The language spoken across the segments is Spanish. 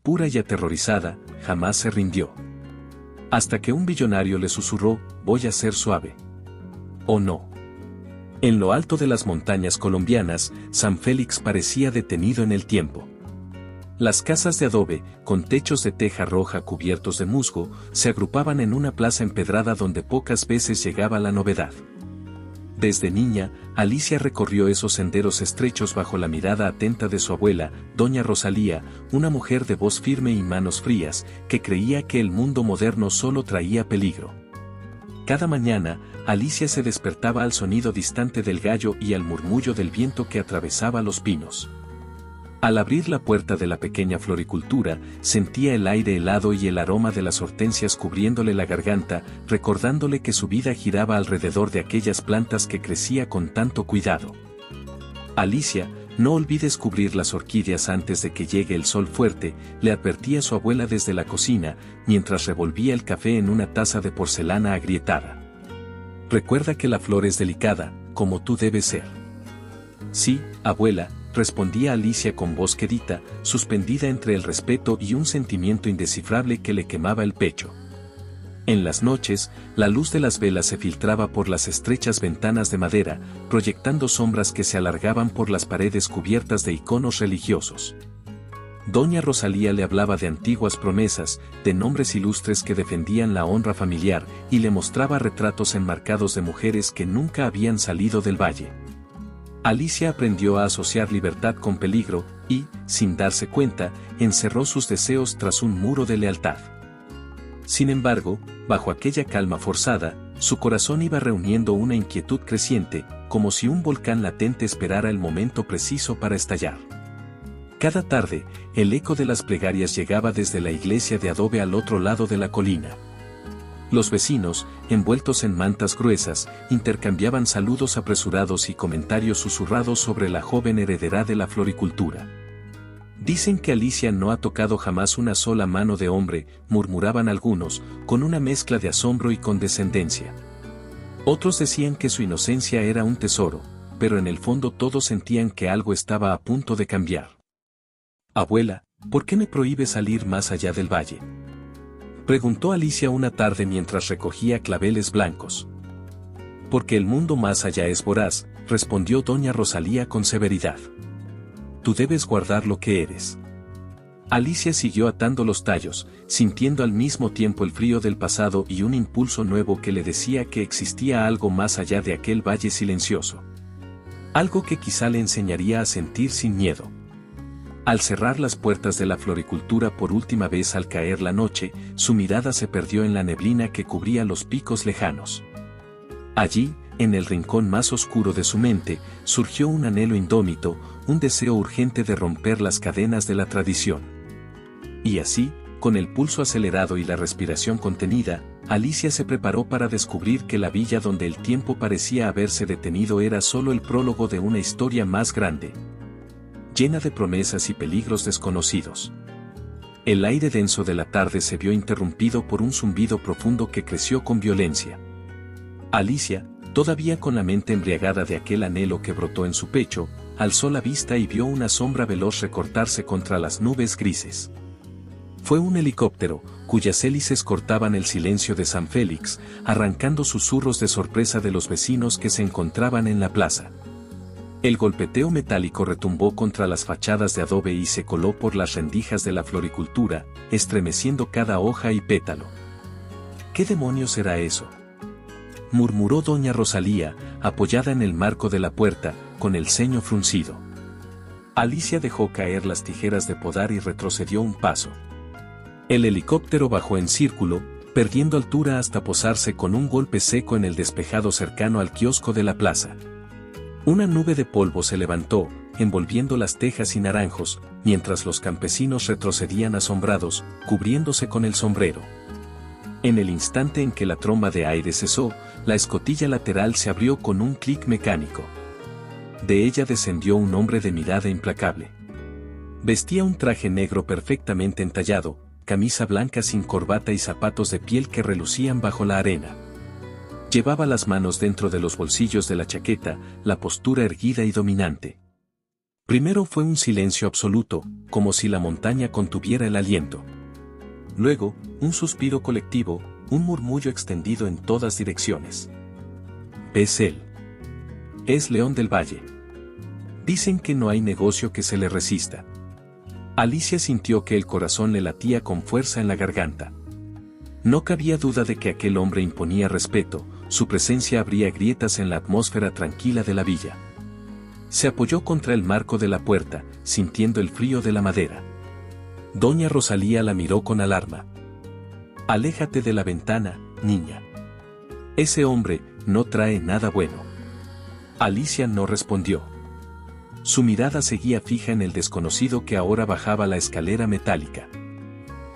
pura y aterrorizada, jamás se rindió. Hasta que un billonario le susurró, voy a ser suave. ¿O no? En lo alto de las montañas colombianas, San Félix parecía detenido en el tiempo. Las casas de adobe, con techos de teja roja cubiertos de musgo, se agrupaban en una plaza empedrada donde pocas veces llegaba la novedad. Desde niña, Alicia recorrió esos senderos estrechos bajo la mirada atenta de su abuela, doña Rosalía, una mujer de voz firme y manos frías, que creía que el mundo moderno solo traía peligro. Cada mañana, Alicia se despertaba al sonido distante del gallo y al murmullo del viento que atravesaba los pinos. Al abrir la puerta de la pequeña floricultura, sentía el aire helado y el aroma de las hortensias cubriéndole la garganta, recordándole que su vida giraba alrededor de aquellas plantas que crecía con tanto cuidado. Alicia, no olvides cubrir las orquídeas antes de que llegue el sol fuerte, le advertía su abuela desde la cocina, mientras revolvía el café en una taza de porcelana agrietada. Recuerda que la flor es delicada, como tú debes ser. Sí, abuela, respondía Alicia con voz quedita, suspendida entre el respeto y un sentimiento indescifrable que le quemaba el pecho. En las noches, la luz de las velas se filtraba por las estrechas ventanas de madera, proyectando sombras que se alargaban por las paredes cubiertas de iconos religiosos. Doña Rosalía le hablaba de antiguas promesas, de nombres ilustres que defendían la honra familiar, y le mostraba retratos enmarcados de mujeres que nunca habían salido del valle. Alicia aprendió a asociar libertad con peligro, y, sin darse cuenta, encerró sus deseos tras un muro de lealtad. Sin embargo, bajo aquella calma forzada, su corazón iba reuniendo una inquietud creciente, como si un volcán latente esperara el momento preciso para estallar. Cada tarde, el eco de las plegarias llegaba desde la iglesia de adobe al otro lado de la colina. Los vecinos, envueltos en mantas gruesas, intercambiaban saludos apresurados y comentarios susurrados sobre la joven heredera de la floricultura. Dicen que Alicia no ha tocado jamás una sola mano de hombre, murmuraban algunos, con una mezcla de asombro y condescendencia. Otros decían que su inocencia era un tesoro, pero en el fondo todos sentían que algo estaba a punto de cambiar. Abuela, ¿por qué me prohíbe salir más allá del valle?, preguntó Alicia una tarde mientras recogía claveles blancos. Porque el mundo más allá es voraz, respondió doña Rosalía con severidad. Tú debes guardar lo que eres. Alicia siguió atando los tallos, sintiendo al mismo tiempo el frío del pasado y un impulso nuevo que le decía que existía algo más allá de aquel valle silencioso. Algo que quizá le enseñaría a sentir sin miedo. Al cerrar las puertas de la floricultura por última vez al caer la noche, su mirada se perdió en la neblina que cubría los picos lejanos. Allí, en el rincón más oscuro de su mente, surgió un anhelo indómito, un deseo urgente de romper las cadenas de la tradición. Y así, con el pulso acelerado y la respiración contenida, Alicia se preparó para descubrir que la villa donde el tiempo parecía haberse detenido era solo el prólogo de una historia más grande, llena de promesas y peligros desconocidos. El aire denso de la tarde se vio interrumpido por un zumbido profundo que creció con violencia. Alicia, todavía con la mente embriagada de aquel anhelo que brotó en su pecho, alzó la vista y vio una sombra veloz recortarse contra las nubes grises. Fue un helicóptero, cuyas hélices cortaban el silencio de San Félix, arrancando susurros de sorpresa de los vecinos que se encontraban en la plaza. El golpeteo metálico retumbó contra las fachadas de adobe y se coló por las rendijas de la floricultura, estremeciendo cada hoja y pétalo. ¿Qué demonios era eso?, murmuró doña Rosalía, apoyada en el marco de la puerta, con el ceño fruncido. Alicia dejó caer las tijeras de podar y retrocedió un paso. El helicóptero bajó en círculo, perdiendo altura hasta posarse con un golpe seco en el despejado cercano al kiosco de la plaza. Una nube de polvo se levantó, envolviendo las tejas y naranjos, mientras los campesinos retrocedían asombrados, cubriéndose con el sombrero. En el instante en que la tromba de aire cesó, la escotilla lateral se abrió con un clic mecánico. De ella descendió un hombre de mirada implacable. Vestía un traje negro perfectamente entallado, camisa blanca sin corbata y zapatos de piel que relucían bajo la arena. Llevaba las manos dentro de los bolsillos de la chaqueta, la postura erguida y dominante. Primero fue un silencio absoluto, como si la montaña contuviera el aliento. Luego, un suspiro colectivo, un murmullo extendido en todas direcciones. Es él. Es León del Valle. Dicen que no hay negocio que se le resista. Alicia sintió que el corazón le latía con fuerza en la garganta. No cabía duda de que aquel hombre imponía respeto, su presencia abría grietas en la atmósfera tranquila de la villa. Se apoyó contra el marco de la puerta, sintiendo el frío de la madera. Doña Rosalía la miró con alarma. «Aléjate de la ventana, niña. Ese hombre no trae nada bueno». Alicia no respondió. Su mirada seguía fija en el desconocido que ahora bajaba la escalera metálica.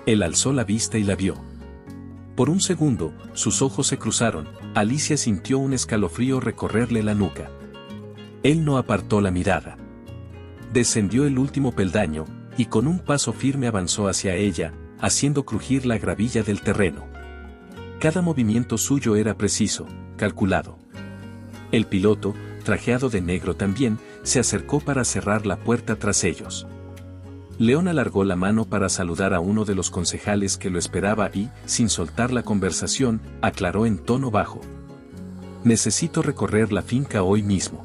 Él alzó la vista y la vio. Por un segundo, sus ojos se cruzaron. Alicia sintió un escalofrío recorrerle la nuca. Él no apartó la mirada. Descendió el último peldaño, y con un paso firme avanzó hacia ella, haciendo crujir la gravilla del terreno. Cada movimiento suyo era preciso, calculado. El piloto, trajeado de negro también, se acercó para cerrar la puerta tras ellos. León alargó la mano para saludar a uno de los concejales que lo esperaba y, sin soltar la conversación, aclaró en tono bajo. «Necesito recorrer la finca hoy mismo.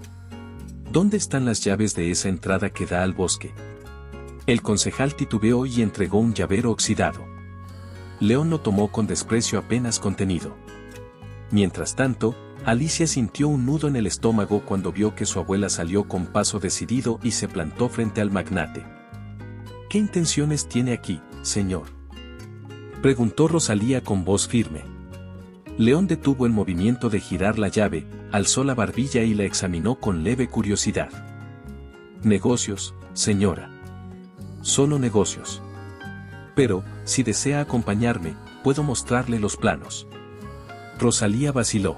¿Dónde están las llaves de esa entrada que da al bosque?» El concejal titubeó y entregó un llavero oxidado. León lo tomó con desprecio apenas contenido. Mientras tanto, Alicia sintió un nudo en el estómago cuando vio que su abuela salió con paso decidido y se plantó frente al magnate. «¿Qué intenciones tiene aquí, señor?», preguntó Rosalía con voz firme. León detuvo el movimiento de girar la llave, alzó la barbilla y la examinó con leve curiosidad. «Negocios, señora. Solo negocios. Pero, si desea acompañarme, puedo mostrarle los planos». Rosalía vaciló.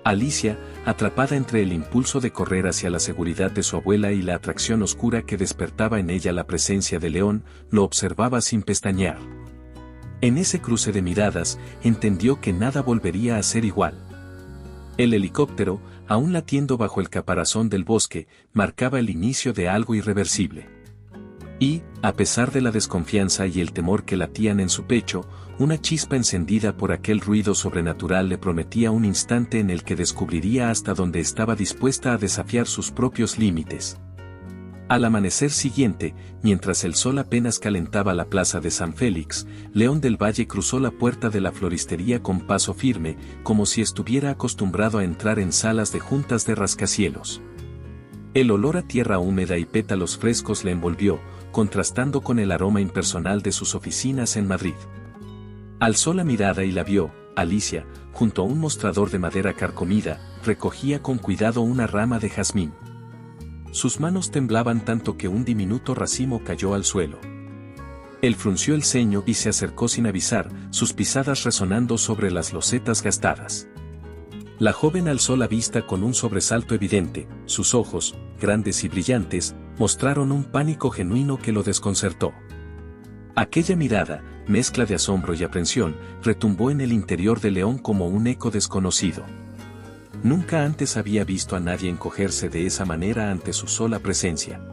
Alicia, atrapada entre el impulso de correr hacia la seguridad de su abuela y la atracción oscura que despertaba en ella la presencia de León, lo observaba sin pestañear. En ese cruce de miradas, entendió que nada volvería a ser igual. El helicóptero, aún latiendo bajo el caparazón del bosque, marcaba el inicio de algo irreversible. Y, a pesar de la desconfianza y el temor que latían en su pecho, una chispa encendida por aquel ruido sobrenatural le prometía un instante en el que descubriría hasta dónde estaba dispuesta a desafiar sus propios límites. Al amanecer siguiente, mientras el sol apenas calentaba la plaza de San Félix, León del Valle cruzó la puerta de la floristería con paso firme, como si estuviera acostumbrado a entrar en salas de juntas de rascacielos. El olor a tierra húmeda y pétalos frescos le envolvió, contrastando con el aroma impersonal de sus oficinas en Madrid. Alzó la mirada y la vio. Alicia, junto a un mostrador de madera carcomida, recogía con cuidado una rama de jazmín. Sus manos temblaban tanto que un diminuto racimo cayó al suelo. Él frunció el ceño y se acercó sin avisar, sus pisadas resonando sobre las losetas gastadas. La joven alzó la vista con un sobresalto evidente, sus ojos, grandes y brillantes, mostraron un pánico genuino que lo desconcertó. Aquella mirada, mezcla de asombro y aprensión, retumbó en el interior de León como un eco desconocido. Nunca antes había visto a nadie encogerse de esa manera ante su sola presencia.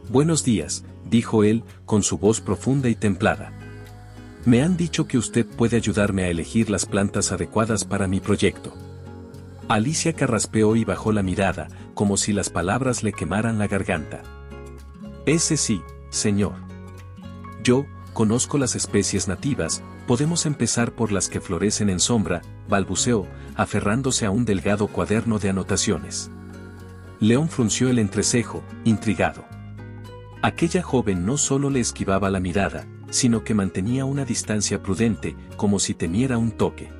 «Buenos días», dijo él, con su voz profunda y templada. «Me han dicho que usted puede ayudarme a elegir las plantas adecuadas para mi proyecto». Alicia carraspeó y bajó la mirada, como si las palabras le quemaran la garganta. «Ese sí, señor. Yo conozco las especies nativas, podemos empezar por las que florecen en sombra», balbuceó, aferrándose a un delgado cuaderno de anotaciones. León frunció el entrecejo, intrigado. Aquella joven no solo le esquivaba la mirada, sino que mantenía una distancia prudente, como si temiera un toque.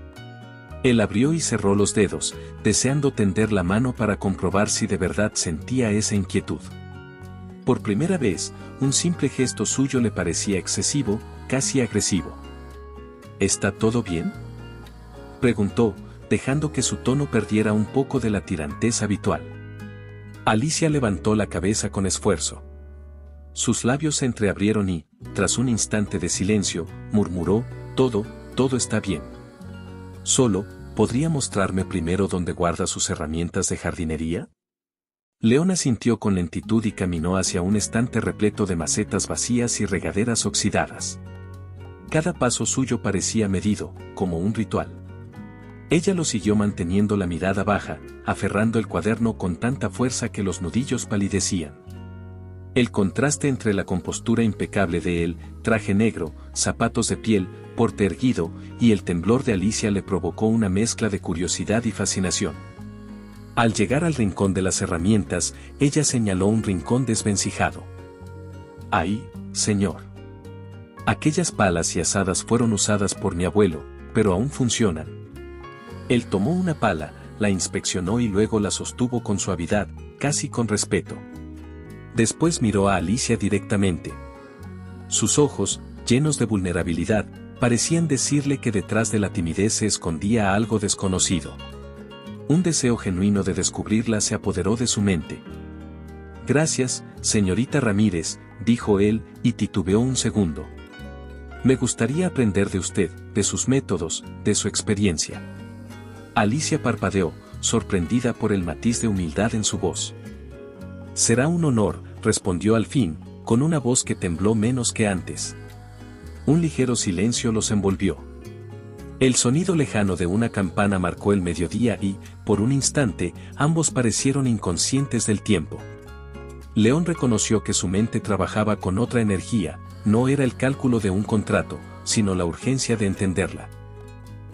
Él abrió y cerró los dedos, deseando tender la mano para comprobar si de verdad sentía esa inquietud. Por primera vez, un simple gesto suyo le parecía excesivo, casi agresivo. «¿Está todo bien?», preguntó, dejando que su tono perdiera un poco de la tirantez habitual. Alicia levantó la cabeza con esfuerzo. Sus labios se entreabrieron y, tras un instante de silencio, murmuró: todo está bien. Solo, ¿podría mostrarme primero dónde guarda sus herramientas de jardinería?». León asintió con lentitud y caminó hacia un estante repleto de macetas vacías y regaderas oxidadas. Cada paso suyo parecía medido, como un ritual. Ella lo siguió manteniendo la mirada baja, aferrando el cuaderno con tanta fuerza que los nudillos palidecían. El contraste entre la compostura impecable de él, traje negro, zapatos de piel, porte erguido, y el temblor de Alicia le provocó una mezcla de curiosidad y fascinación. Al llegar al rincón de las herramientas, ella señaló un rincón desvencijado. «Ahí, señor. Aquellas palas y azadas fueron usadas por mi abuelo, pero aún funcionan». Él tomó una pala, la inspeccionó y luego la sostuvo con suavidad, casi con respeto. Después miró a Alicia directamente. Sus ojos, llenos de vulnerabilidad, parecían decirle que detrás de la timidez se escondía algo desconocido. Un deseo genuino de descubrirla se apoderó de su mente. «Gracias, señorita Ramírez», dijo él, y titubeó un segundo. «Me gustaría aprender de usted, de sus métodos, de su experiencia». Alicia parpadeó, sorprendida por el matiz de humildad en su voz. «Será un honor», respondió al fin, con una voz que tembló menos que antes. Un ligero silencio los envolvió. El sonido lejano de una campana marcó el mediodía y, por un instante, ambos parecieron inconscientes del tiempo. León reconoció que su mente trabajaba con otra energía, no era el cálculo de un contrato, sino la urgencia de entenderla.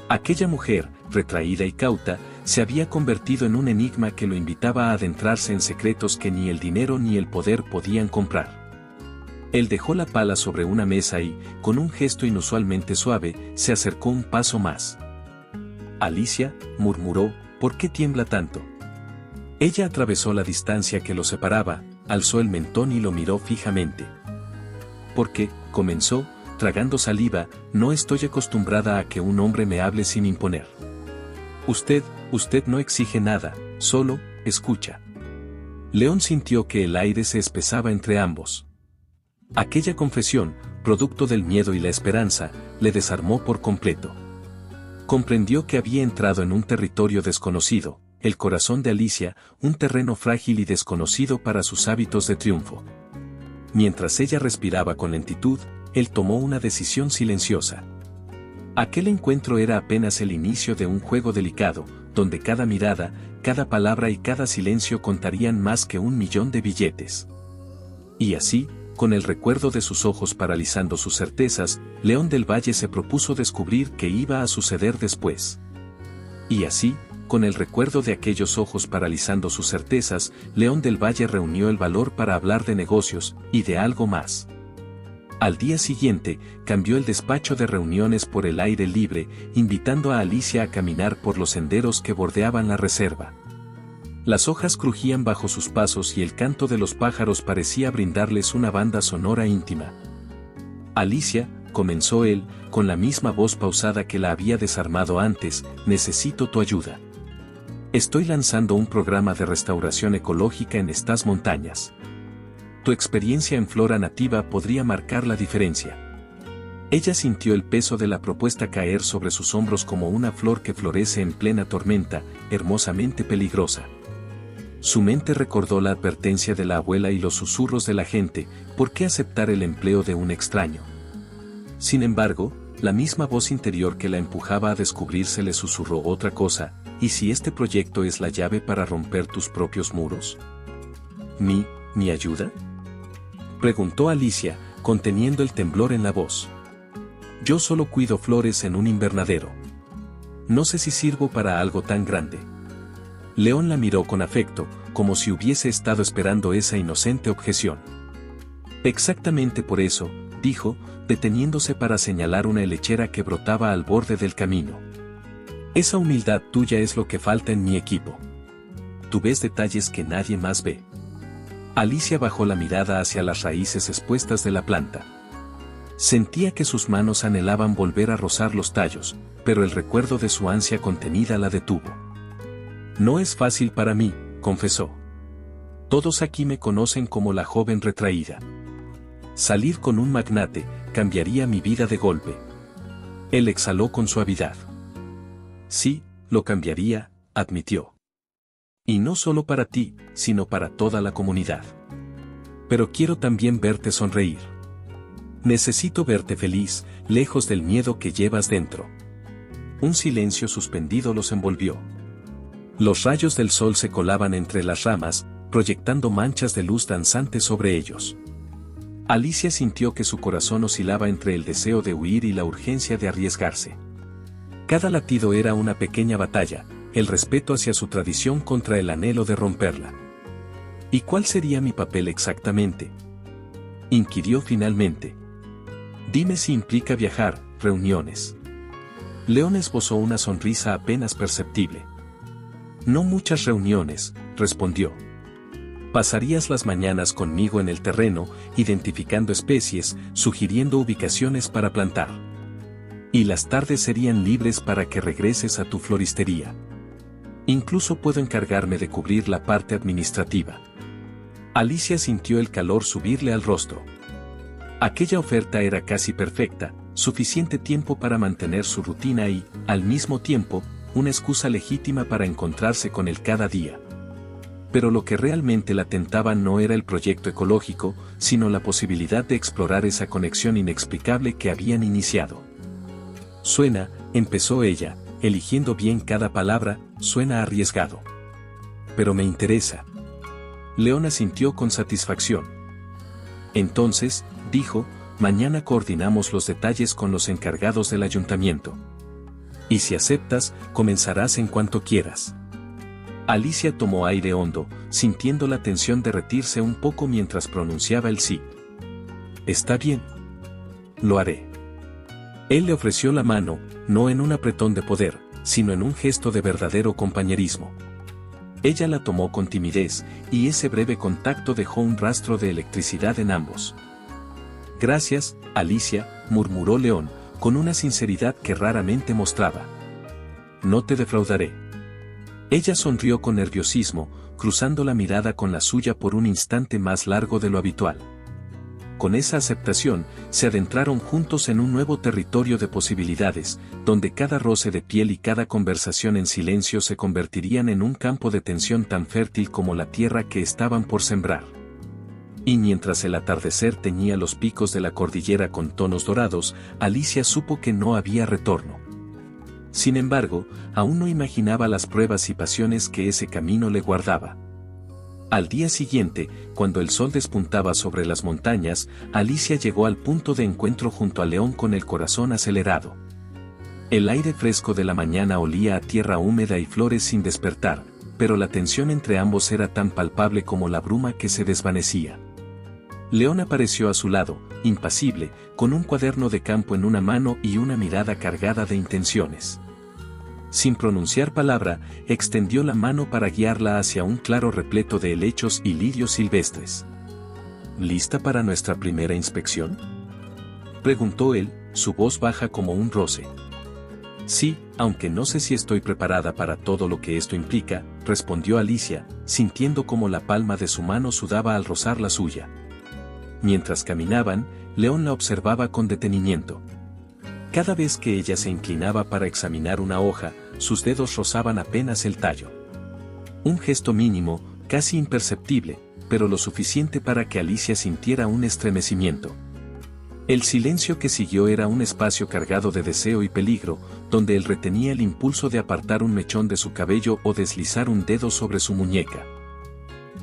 Aquella mujer, retraída y cauta, se había convertido en un enigma que lo invitaba a adentrarse en secretos que ni el dinero ni el poder podían comprar. Él dejó la pala sobre una mesa y, con un gesto inusualmente suave, se acercó un paso más. «Alicia», murmuró, «¿por qué tiembla tanto?». Ella atravesó la distancia que los separaba, alzó el mentón y lo miró fijamente. «Porque», comenzó, tragando saliva, «no estoy acostumbrada a que un hombre me hable sin imponer». Usted no exige nada, solo, escucha». León sintió que el aire se espesaba entre ambos. Aquella confesión, producto del miedo y la esperanza, le desarmó por completo. Comprendió que había entrado en un territorio desconocido, el corazón de Alicia, un terreno frágil y desconocido para sus hábitos de triunfo. Mientras ella respiraba con lentitud, él tomó una decisión silenciosa. Aquel encuentro era apenas el inicio de un juego delicado, donde cada mirada, cada palabra y cada silencio contarían más que 1.000.000 de billetes. Y así, con el recuerdo de sus ojos paralizando sus certezas, León del Valle se propuso descubrir qué iba a suceder después. Y así, con el recuerdo de aquellos ojos paralizando sus certezas, León del Valle reunió el valor para hablar de negocios, y de algo más. Al día siguiente, cambió el despacho de reuniones por el aire libre, invitando a Alicia a caminar por los senderos que bordeaban la reserva. Las hojas crujían bajo sus pasos y el canto de los pájaros parecía brindarles una banda sonora íntima. «Alicia», comenzó él, con la misma voz pausada que la había desarmado antes, «necesito tu ayuda. Estoy lanzando un programa de restauración ecológica en estas montañas. Tu experiencia en flora nativa podría marcar la diferencia». Ella sintió el peso de la propuesta caer sobre sus hombros como una flor que florece en plena tormenta, hermosamente peligrosa. Su mente recordó la advertencia de la abuela y los susurros de la gente, ¿por qué aceptar el empleo de un extraño? Sin embargo, la misma voz interior que la empujaba a descubrirse le susurró otra cosa, ¿y si este proyecto es la llave para romper tus propios muros? ¿Mi ayuda?, preguntó Alicia, conteniendo el temblor en la voz. «Yo solo cuido flores en un invernadero. No sé si sirvo para algo tan grande». León la miró con afecto, como si hubiese estado esperando esa inocente objeción. «Exactamente por eso», dijo, deteniéndose para señalar una helechera que brotaba al borde del camino. «Esa humildad tuya es lo que falta en mi equipo. Tú ves detalles que nadie más ve». Alicia bajó la mirada hacia las raíces expuestas de la planta. Sentía que sus manos anhelaban volver a rozar los tallos, pero el recuerdo de su ansia contenida la detuvo. «No es fácil para mí», confesó. «Todos aquí me conocen como la joven retraída. Salir con un magnate cambiaría mi vida de golpe». Él exhaló con suavidad. «Sí, lo cambiaría», admitió. Y no solo para ti, sino para toda la comunidad. Pero quiero también verte sonreír. Necesito verte feliz, lejos del miedo que llevas dentro. Un silencio suspendido los envolvió. Los rayos del sol se colaban entre las ramas, proyectando manchas de luz danzantes sobre ellos. Alicia sintió que su corazón oscilaba entre el deseo de huir y la urgencia de arriesgarse. Cada latido era una pequeña batalla, el respeto hacia su tradición contra el anhelo de romperla. ¿Y cuál sería mi papel exactamente?, inquirió finalmente. Dime si implica viajar, reuniones. León esbozó una sonrisa apenas perceptible. No muchas reuniones, respondió. Pasarías las mañanas conmigo en el terreno, identificando especies, sugiriendo ubicaciones para plantar. Y las tardes serían libres para que regreses a tu floristería. Incluso puedo encargarme de cubrir la parte administrativa. Alicia sintió el calor subirle al rostro. Aquella oferta era casi perfecta, suficiente tiempo para mantener su rutina y, al mismo tiempo, una excusa legítima para encontrarse con él cada día. Pero lo que realmente la tentaba no era el proyecto ecológico, sino la posibilidad de explorar esa conexión inexplicable que habían iniciado. Suena, empezó ella, eligiendo bien cada palabra, suena arriesgado. Pero me interesa. León asintió con satisfacción. Entonces, dijo, mañana coordinamos los detalles con los encargados del ayuntamiento. Y si aceptas, comenzarás en cuanto quieras. Alicia tomó aire hondo, sintiendo la tensión derretirse un poco mientras pronunciaba el sí. Está bien. Lo haré. Él le ofreció la mano, no en un apretón de poder, sino en un gesto de verdadero compañerismo. Ella la tomó con timidez, y ese breve contacto dejó un rastro de electricidad en ambos. Gracias, Alicia, murmuró León, con una sinceridad que raramente mostraba. No te defraudaré. Ella sonrió con nerviosismo, cruzando la mirada con la suya por un instante más largo de lo habitual. Con esa aceptación, se adentraron juntos en un nuevo territorio de posibilidades, donde cada roce de piel y cada conversación en silencio se convertirían en un campo de tensión tan fértil como la tierra que estaban por sembrar. Y mientras el atardecer teñía los picos de la cordillera con tonos dorados, Alicia supo que no había retorno. Sin embargo, aún no imaginaba las pruebas y pasiones que ese camino le guardaba. Al día siguiente, cuando el sol despuntaba sobre las montañas, Alicia llegó al punto de encuentro junto a León con el corazón acelerado. El aire fresco de la mañana olía a tierra húmeda y flores sin despertar, pero la tensión entre ambos era tan palpable como la bruma que se desvanecía. León apareció a su lado, impasible, con un cuaderno de campo en una mano y una mirada cargada de intenciones. Sin pronunciar palabra, extendió la mano para guiarla hacia un claro repleto de helechos y lirios silvestres. ¿Lista para nuestra primera inspección?, preguntó él, su voz baja como un roce. Sí, aunque no sé si estoy preparada para todo lo que esto implica, respondió Alicia, sintiendo como la palma de su mano sudaba al rozar la suya. Mientras caminaban, León la observaba con detenimiento. Cada vez que ella se inclinaba para examinar una hoja, sus dedos rozaban apenas el tallo. Un gesto mínimo, casi imperceptible, pero lo suficiente para que Alicia sintiera un estremecimiento. El silencio que siguió era un espacio cargado de deseo y peligro, donde él retenía el impulso de apartar un mechón de su cabello o deslizar un dedo sobre su muñeca.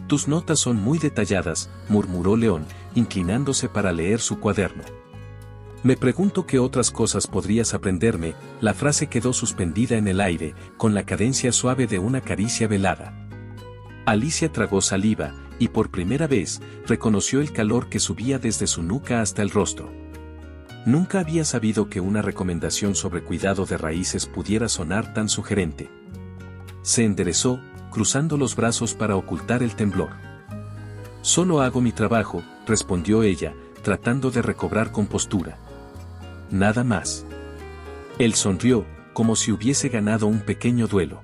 Tus notas son muy detalladas, murmuró León, inclinándose para leer su cuaderno. Me pregunto qué otras cosas podrías aprenderme. La frase quedó suspendida en el aire, con la cadencia suave de una caricia velada. Alicia tragó saliva, y por primera vez, reconoció el calor que subía desde su nuca hasta el rostro. Nunca había sabido que una recomendación sobre cuidado de raíces pudiera sonar tan sugerente. Se enderezó, cruzando los brazos para ocultar el temblor. Solo hago mi trabajo, respondió ella, tratando de recobrar compostura. Nada más. Él sonrió, como si hubiese ganado un pequeño duelo.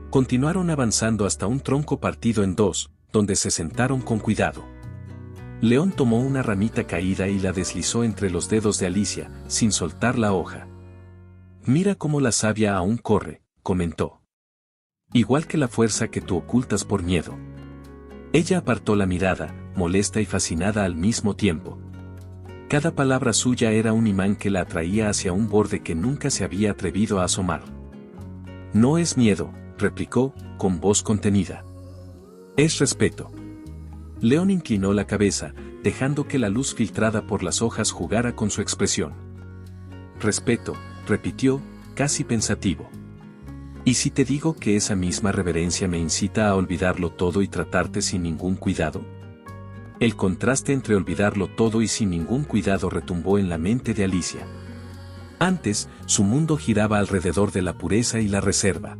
Continuaron avanzando hasta un tronco partido en dos, donde se sentaron con cuidado. León tomó una ramita caída y la deslizó entre los dedos de Alicia, sin soltar la hoja. Mira cómo la savia aún corre, comentó. Igual que la fuerza que tú ocultas por miedo. Ella apartó la mirada, molesta y fascinada al mismo tiempo. Cada palabra suya era un imán que la atraía hacia un borde que nunca se había atrevido a asomar. No es miedo, replicó, con voz contenida. Es respeto. León inclinó la cabeza, dejando que la luz filtrada por las hojas jugara con su expresión. Respeto, repitió, casi pensativo. ¿Y si te digo que esa misma reverencia me incita a olvidarlo todo y tratarte sin ningún cuidado? El contraste entre olvidarlo todo y sin ningún cuidado retumbó en la mente de Alicia. Antes, su mundo giraba alrededor de la pureza y la reserva.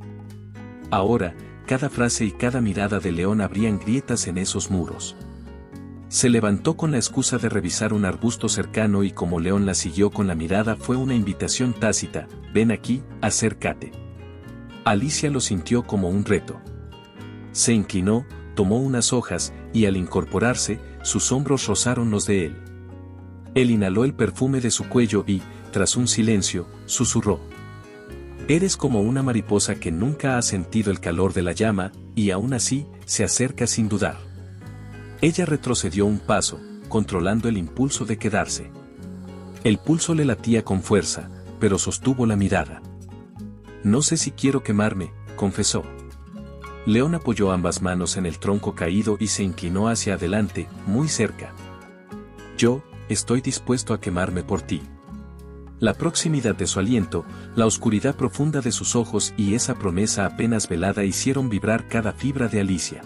Ahora, cada frase y cada mirada de León abrían grietas en esos muros. Se levantó con la excusa de revisar un arbusto cercano y como León la siguió con la mirada fue una invitación tácita, ven aquí, acércate. Alicia lo sintió como un reto. Se inclinó, tomó unas hojas, y al incorporarse, sus hombros rozaron los de él. Él inhaló el perfume de su cuello y, tras un silencio, susurró. Eres como una mariposa que nunca ha sentido el calor de la llama, y aún así, se acerca sin dudar. Ella retrocedió un paso, controlando el impulso de quedarse. El pulso le latía con fuerza, pero sostuvo la mirada. No sé si quiero quemarme, confesó. León apoyó ambas manos en el tronco caído y se inclinó hacia adelante, muy cerca. Yo, estoy dispuesto a quemarme por ti. La proximidad de su aliento, la oscuridad profunda de sus ojos y esa promesa apenas velada hicieron vibrar cada fibra de Alicia.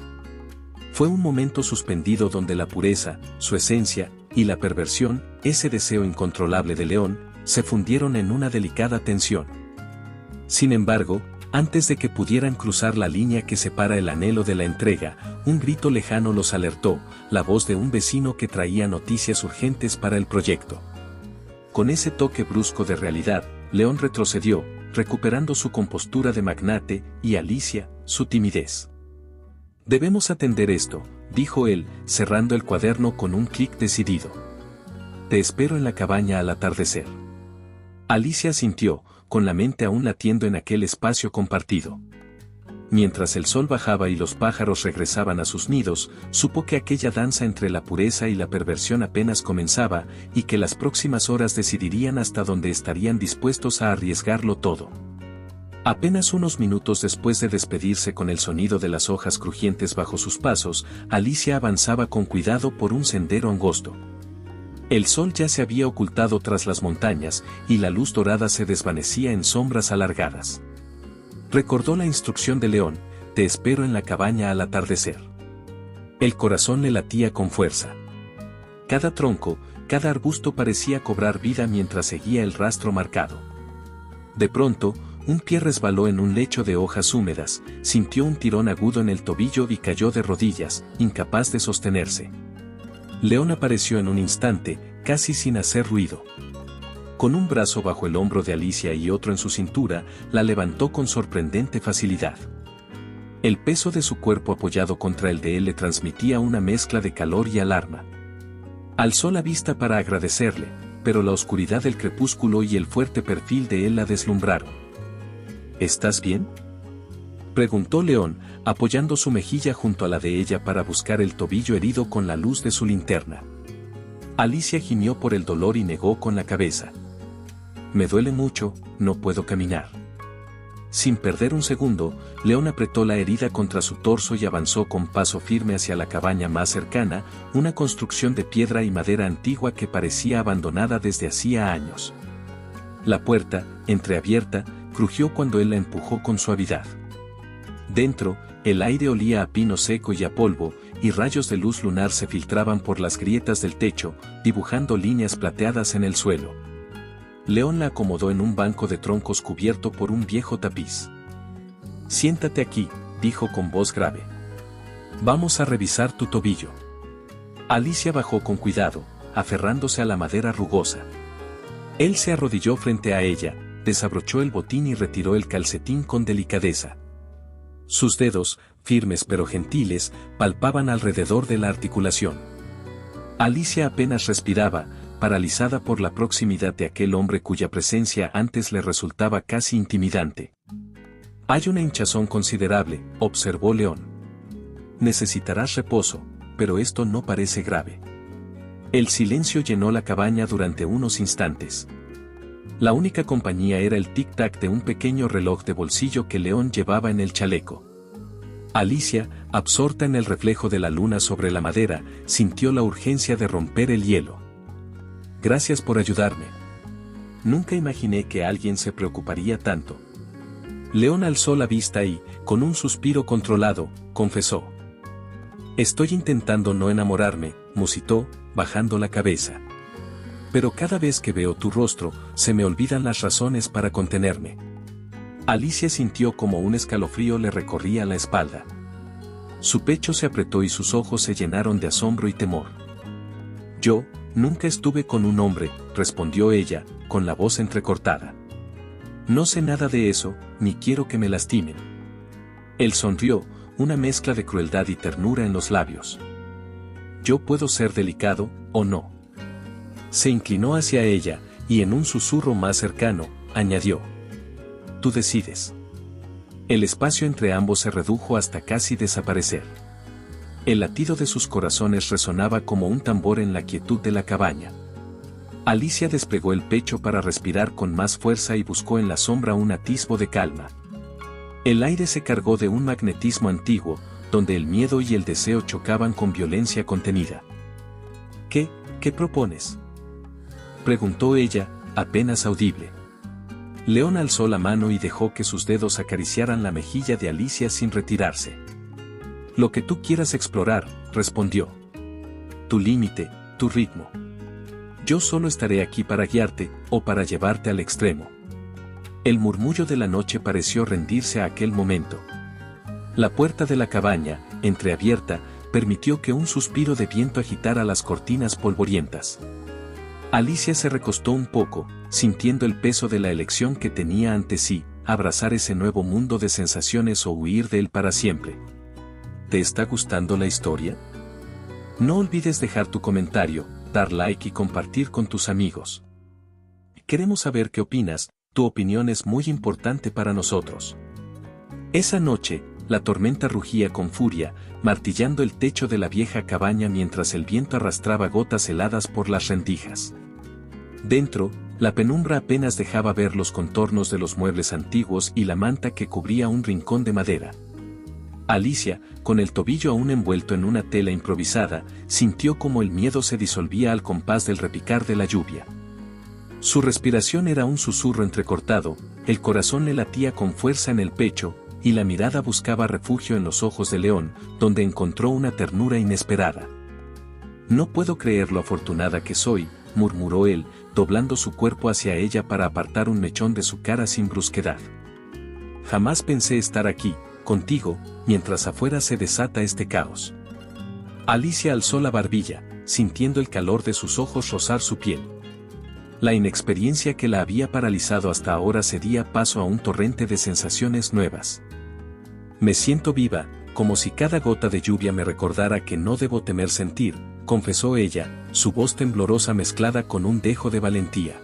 Fue un momento suspendido donde la pureza, su esencia, y la perversión, ese deseo incontrolable de León, se fundieron en una delicada tensión. Sin embargo, antes de que pudieran cruzar la línea que separa el anhelo de la entrega, un grito lejano los alertó, la voz de un vecino que traía noticias urgentes para el proyecto. Con ese toque brusco de realidad, León retrocedió, recuperando su compostura de magnate, y Alicia, su timidez. Debemos atender esto, dijo él, cerrando el cuaderno con un clic decidido. Te espero en la cabaña al atardecer. Alicia asintió, con la mente aún latiendo en aquel espacio compartido. Mientras el sol bajaba y los pájaros regresaban a sus nidos, supo que aquella danza entre la pureza y la perversión apenas comenzaba, y que las próximas horas decidirían hasta dónde estarían dispuestos a arriesgarlo todo. Apenas unos minutos después de despedirse con el sonido de las hojas crujientes bajo sus pasos, Alicia avanzaba con cuidado por un sendero angosto. El sol ya se había ocultado tras las montañas, y la luz dorada se desvanecía en sombras alargadas. Recordó la instrucción de León, te espero en la cabaña al atardecer. El corazón le latía con fuerza. Cada tronco, cada arbusto parecía cobrar vida mientras seguía el rastro marcado. De pronto, un pie resbaló en un lecho de hojas húmedas, sintió un tirón agudo en el tobillo y cayó de rodillas, incapaz de sostenerse. León apareció en un instante, casi sin hacer ruido. Con un brazo bajo el hombro de Alicia y otro en su cintura, la levantó con sorprendente facilidad. El peso de su cuerpo apoyado contra el de él le transmitía una mezcla de calor y alarma. Alzó la vista para agradecerle, pero la oscuridad del crepúsculo y el fuerte perfil de él la deslumbraron. ¿Estás bien?, preguntó León, apoyando su mejilla junto a la de ella para buscar el tobillo herido con la luz de su linterna. Alicia gimió por el dolor y negó con la cabeza. Me duele mucho, no puedo caminar. Sin perder un segundo, León apretó la herida contra su torso y avanzó con paso firme hacia la cabaña más cercana, una construcción de piedra y madera antigua que parecía abandonada desde hacía años. La puerta, entreabierta, crujió cuando él la empujó con suavidad. Dentro, el aire olía a pino seco y a polvo, y rayos de luz lunar se filtraban por las grietas del techo, dibujando líneas plateadas en el suelo. León la acomodó en un banco de troncos cubierto por un viejo tapiz. Siéntate aquí, dijo con voz grave. Vamos a revisar tu tobillo. Alicia bajó con cuidado, aferrándose a la madera rugosa. Él se arrodilló frente a ella, desabrochó el botín y retiró el calcetín con delicadeza. Sus dedos, firmes pero gentiles, palpaban alrededor de la articulación. Alicia apenas respiraba, paralizada por la proximidad de aquel hombre cuya presencia antes le resultaba casi intimidante. Hay una hinchazón considerable, observó León. Necesitarás reposo, pero esto no parece grave. El silencio llenó la cabaña durante unos instantes. La única compañía era el tic-tac de un pequeño reloj de bolsillo que León llevaba en el chaleco. Alicia, absorta en el reflejo de la luna sobre la madera, sintió la urgencia de romper el hielo. Gracias por ayudarme. Nunca imaginé que alguien se preocuparía tanto. León alzó la vista y, con un suspiro controlado, confesó. Estoy intentando no enamorarme, musitó, bajando la cabeza. Pero cada vez que veo tu rostro, se me olvidan las razones para contenerme. Alicia sintió como un escalofrío le recorría la espalda. Su pecho se apretó y sus ojos se llenaron de asombro y temor. Yo, nunca estuve con un hombre, respondió ella, con la voz entrecortada. No sé nada de eso, ni quiero que me lastimen. Él sonrió, una mezcla de crueldad y ternura en los labios. Yo puedo ser delicado, ¿o no? Se inclinó hacia ella, y en un susurro más cercano, añadió. Tú decides. El espacio entre ambos se redujo hasta casi desaparecer. El latido de sus corazones resonaba como un tambor en la quietud de la cabaña. Alicia desplegó el pecho para respirar con más fuerza y buscó en la sombra un atisbo de calma. El aire se cargó de un magnetismo antiguo, donde el miedo y el deseo chocaban con violencia contenida. ¿Qué propones?, preguntó ella, apenas audible. León alzó la mano y dejó que sus dedos acariciaran la mejilla de Alicia sin retirarse. Lo que tú quieras explorar, respondió. Tu límite, tu ritmo. Yo solo estaré aquí para guiarte, o para llevarte al extremo. El murmullo de la noche pareció rendirse a aquel momento. La puerta de la cabaña, entreabierta, permitió que un suspiro de viento agitara las cortinas polvorientas. Alicia se recostó un poco, sintiendo el peso de la elección que tenía ante sí, abrazar ese nuevo mundo de sensaciones o huir de él para siempre. ¿Te está gustando la historia? No olvides dejar tu comentario, dar like y compartir con tus amigos. Queremos saber qué opinas, tu opinión es muy importante para nosotros. Esa noche, la tormenta rugía con furia, martillando el techo de la vieja cabaña mientras el viento arrastraba gotas heladas por las rendijas. Dentro, la penumbra apenas dejaba ver los contornos de los muebles antiguos y la manta que cubría un rincón de madera. Alicia, con el tobillo aún envuelto en una tela improvisada, sintió como el miedo se disolvía al compás del repicar de la lluvia. Su respiración era un susurro entrecortado, el corazón le latía con fuerza en el pecho, y la mirada buscaba refugio en los ojos de León, donde encontró una ternura inesperada. No puedo creer lo afortunada que soy, murmuró él, doblando su cuerpo hacia ella para apartar un mechón de su cara sin brusquedad. Jamás pensé estar aquí, contigo, mientras afuera se desata este caos. Alicia alzó la barbilla, sintiendo el calor de sus ojos rozar su piel. La inexperiencia que la había paralizado hasta ahora cedía paso a un torrente de sensaciones nuevas. Me siento viva, como si cada gota de lluvia me recordara que no debo temer sentir, confesó ella, su voz temblorosa mezclada con un dejo de valentía.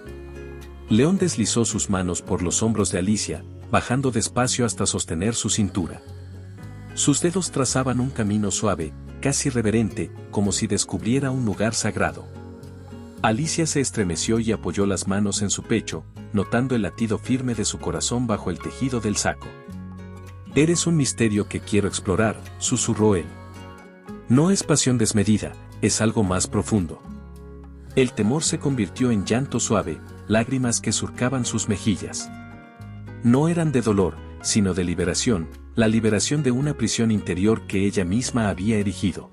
León deslizó sus manos por los hombros de Alicia, bajando despacio hasta sostener su cintura. Sus dedos trazaban un camino suave, casi reverente, como si descubriera un lugar sagrado. Alicia se estremeció y apoyó las manos en su pecho, notando el latido firme de su corazón bajo el tejido del saco. Eres un misterio que quiero explorar, susurró él. No es pasión desmedida, es algo más profundo. El temor se convirtió en llanto suave, lágrimas que surcaban sus mejillas. No eran de dolor, sino de liberación, la liberación de una prisión interior que ella misma había erigido.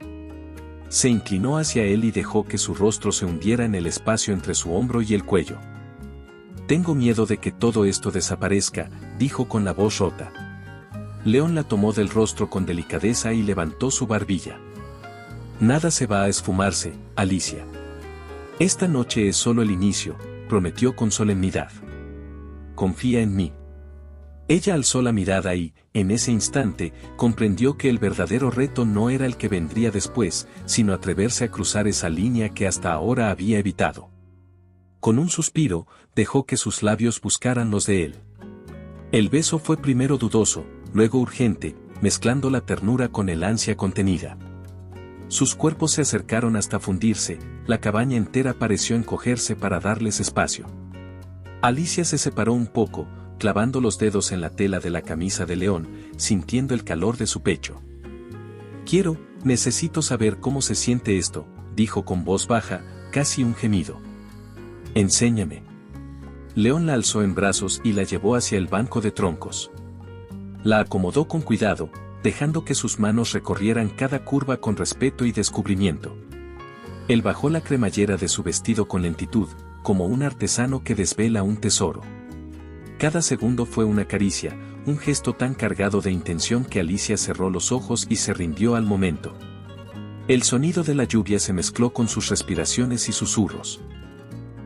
Se inclinó hacia él y dejó que su rostro se hundiera en el espacio entre su hombro y el cuello. Tengo miedo de que todo esto desaparezca, dijo con la voz rota. León la tomó del rostro con delicadeza y levantó su barbilla. Nada se va a esfumarse, Alicia. Esta noche es solo el inicio, prometió con solemnidad. Confía en mí. Ella alzó la mirada y, en ese instante, comprendió que el verdadero reto no era el que vendría después, sino atreverse a cruzar esa línea que hasta ahora había evitado. Con un suspiro, dejó que sus labios buscaran los de él. El beso fue primero dudoso, luego urgente, mezclando la ternura con el ansia contenida. Sus cuerpos se acercaron hasta fundirse, la cabaña entera pareció encogerse para darles espacio. Alicia se separó un poco, clavando los dedos en la tela de la camisa de León, sintiendo el calor de su pecho. Necesito saber cómo se siente esto, dijo con voz baja, casi un gemido. Enséñame. León la alzó en brazos y la llevó hacia el banco de troncos. La acomodó con cuidado, dejando que sus manos recorrieran cada curva con respeto y descubrimiento. Él bajó la cremallera de su vestido con lentitud, como un artesano que desvela un tesoro. Cada segundo fue una caricia, un gesto tan cargado de intención que Alicia cerró los ojos y se rindió al momento. El sonido de la lluvia se mezcló con sus respiraciones y susurros.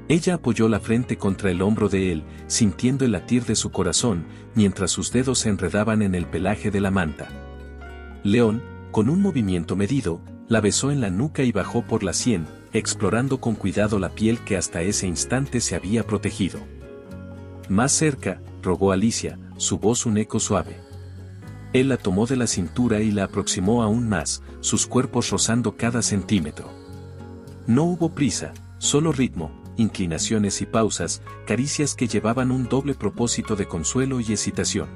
Ella apoyó la frente contra el hombro de él, sintiendo el latir de su corazón, mientras sus dedos se enredaban en el pelaje de la manta. León, con un movimiento medido, la besó en la nuca y bajó por la sien, explorando con cuidado la piel que hasta ese instante se había protegido. Más cerca, rogó Alicia, su voz un eco suave. Él la tomó de la cintura y la aproximó aún más, sus cuerpos rozando cada centímetro. No hubo prisa, solo ritmo, inclinaciones y pausas, caricias que llevaban un doble propósito de consuelo y excitación.